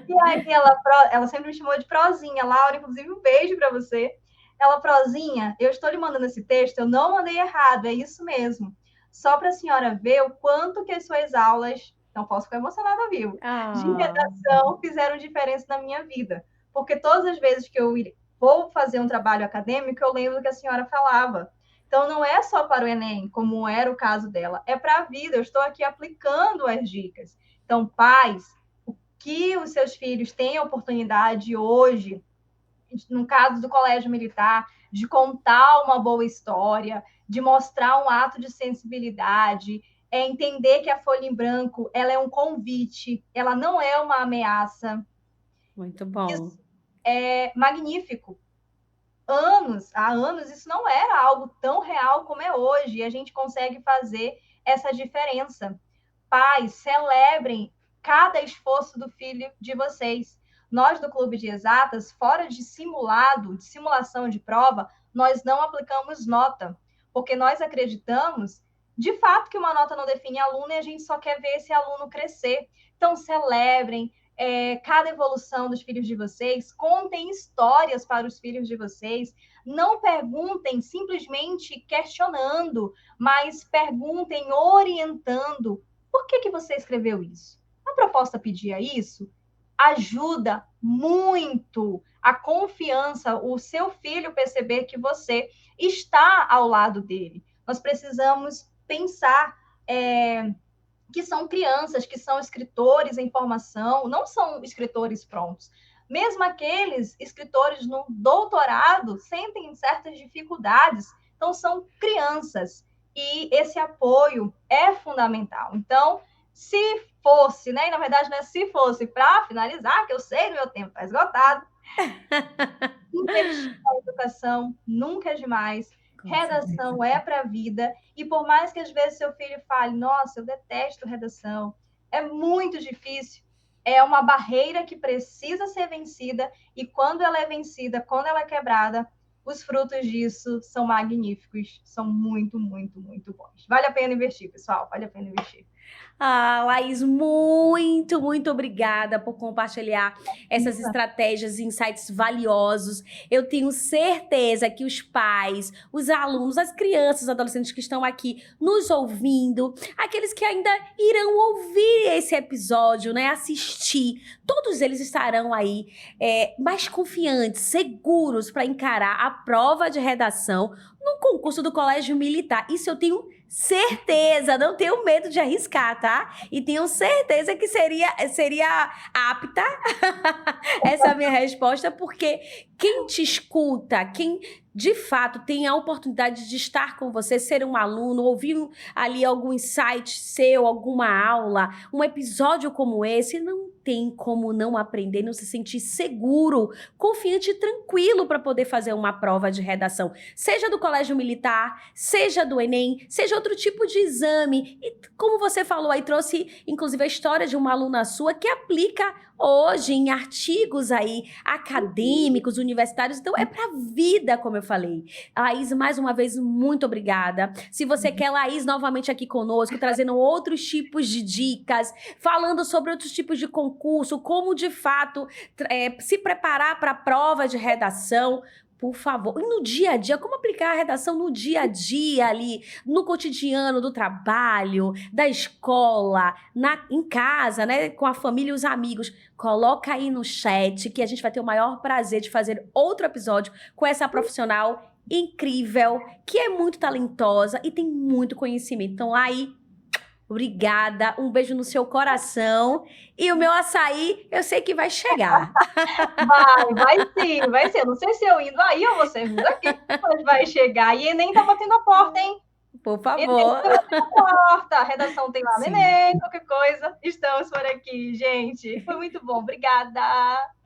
E aí ela sempre me chamou de Prozinha. Laura, inclusive, um beijo para você. Ela, Prozinha, eu estou lhe mandando esse texto, eu não mandei errado, é isso mesmo. Só para a senhora ver o quanto que as suas aulas, não posso ficar emocionada, viu? De redação fizeram diferença na minha vida. Porque todas as vezes que eu vou fazer um trabalho acadêmico, eu lembro do que a senhora falava. Então, não é só para o Enem, como era o caso dela, é para a vida. Eu estou aqui aplicando as dicas. Então, pais, que os seus filhos têm a oportunidade hoje, no caso do colégio militar, de contar uma boa história, de mostrar um ato de sensibilidade, entender que a folha em branco ela é um convite, ela não é uma ameaça. Muito bom. Isso é magnífico. Há anos, isso não era algo tão real como é hoje, e a gente consegue fazer essa diferença. Pais, celebrem cada esforço do filho de vocês. Nós, do Clube de Exatas, fora de simulação de prova, nós não aplicamos nota, porque nós acreditamos, de fato, que uma nota não define aluno e a gente só quer ver esse aluno crescer. Então, celebrem cada evolução dos filhos de vocês, contem histórias para os filhos de vocês, não perguntem simplesmente questionando, mas perguntem orientando. Por que você escreveu isso? A proposta pedia isso? Ajuda muito a confiança, o seu filho perceber que você está ao lado dele. Nós precisamos pensar que são crianças, que são escritores em formação, não são escritores prontos. Mesmo aqueles escritores no doutorado sentem certas dificuldades, então são crianças. E esse apoio é fundamental. Então, se fosse, né? E na verdade, não é se fosse, para finalizar, que eu sei que o meu tempo está esgotado, investir na educação nunca é demais. Redação é para a vida. E por mais que às vezes seu filho fale, nossa, eu detesto redação, é muito difícil. É uma barreira que precisa ser vencida. E quando ela é vencida, quando ela é quebrada, os frutos disso são magníficos. São muito, muito, muito bons. Vale a pena investir, pessoal. Vale a pena investir. Laís, muito, muito obrigada por compartilhar essas estratégias e insights valiosos. Eu tenho certeza que os pais, os alunos, as crianças, os adolescentes que estão aqui nos ouvindo, aqueles que ainda irão ouvir esse episódio, né, assistir, todos eles estarão aí mais confiantes, seguros para encarar a prova de redação no concurso do Colégio Militar. Isso eu tenho certeza, não tenho medo de arriscar, tá? E tenho certeza que seria apta essa é a minha resposta, porque quem te escuta, quem de fato tem a oportunidade de estar com você, ser um aluno, ouvir ali algum insight seu, alguma aula, um episódio como esse, não tem como não aprender, não se sentir seguro, confiante e tranquilo para poder fazer uma prova de redação, seja do Colégio Militar, seja do Enem, seja outro tipo de exame. E como você falou aí, trouxe inclusive a história de uma aluna sua que aplica hoje em artigos aí acadêmicos, universitários, então é pra vida, como eu falei. Laís, mais uma vez, muito obrigada. Se você quer Laís novamente aqui conosco, trazendo outros tipos de dicas, falando sobre outros tipos de concurso, como de fato se preparar para a prova de redação, por favor. E no dia a dia, como aplicar a redação no dia a dia ali, no cotidiano do trabalho, da escola, em casa, né, com a família e os amigos. Coloca aí no chat que a gente vai ter o maior prazer de fazer outro episódio com essa profissional incrível, que é muito talentosa e tem muito conhecimento. Então aí, obrigada, um beijo no seu coração. E o meu açaí, eu sei que vai chegar. Vai sim, vai ser. Não sei se eu indo aí ou você vindo aqui, mas vai chegar. E Enem tá batendo a porta, hein? Por favor. Enem tá batendo a porta. A redação tem lá no Sim. Enem, qualquer coisa. Estamos por aqui, gente. Foi muito bom. Obrigada.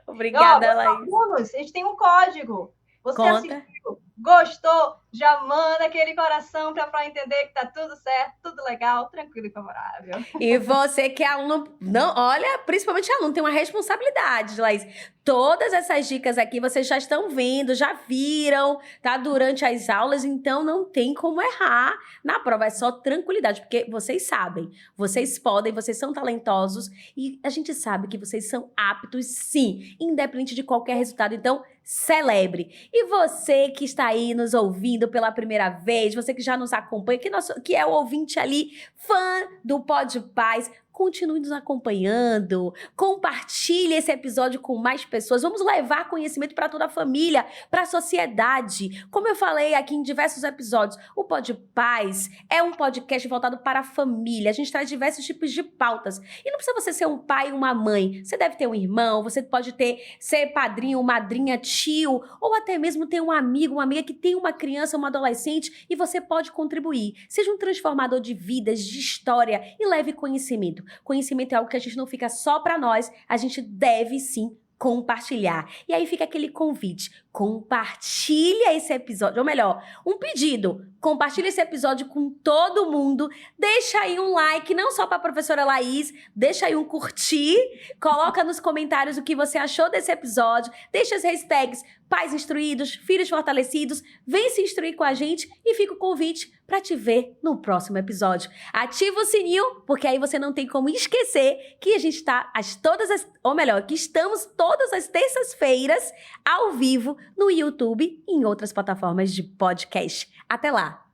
Obrigada, Laís. Alunos, a gente tem um código. Você Conta. assistiu, gostou, já manda aquele coração para entender que tá tudo certo, tudo legal, tranquilo e favorável. E você que é aluno, não, olha, principalmente aluno, tem uma responsabilidade, Laís. Todas essas dicas aqui vocês já estão vendo, já viram, tá? Durante as aulas, então não tem como errar na prova, é só tranquilidade, porque vocês sabem, vocês podem, vocês são talentosos e a gente sabe que vocês são aptos sim, independente de qualquer resultado, então celebre. E você que está aí nos ouvindo pela primeira vez, você que já nos acompanha, que é o ouvinte ali, fã do Pode Paz, continue nos acompanhando, compartilhe esse episódio com mais pessoas, vamos levar conhecimento para toda a família, para a sociedade. Como eu falei aqui em diversos episódios, o Pode Paz é um podcast voltado para a família, a gente traz diversos tipos de pautas, e não precisa você ser um pai e uma mãe, você deve ter um irmão, você pode ser padrinho, madrinha, tio, ou até mesmo ter um amigo, uma amiga que tem uma criança, uma adolescente, e você pode contribuir. Seja um transformador de vidas, de história, e leve conhecimento. Conhecimento é algo que a gente não fica só para nós, a gente deve sim compartilhar. E aí fica aquele convite, compartilha esse episódio, ou melhor, um pedido, compartilha esse episódio com todo mundo, deixa aí um like, não só para a professora Laís, deixa aí um curtir, coloca nos comentários o que você achou desse episódio, deixa as hashtags pais instruídos, filhos fortalecidos, vem se instruir com a gente e fica o convite para te ver no próximo episódio. Ativa o sininho, porque aí você não tem como esquecer que a gente está que estamos todas as terças-feiras ao vivo no YouTube e em outras plataformas de podcast. Até lá!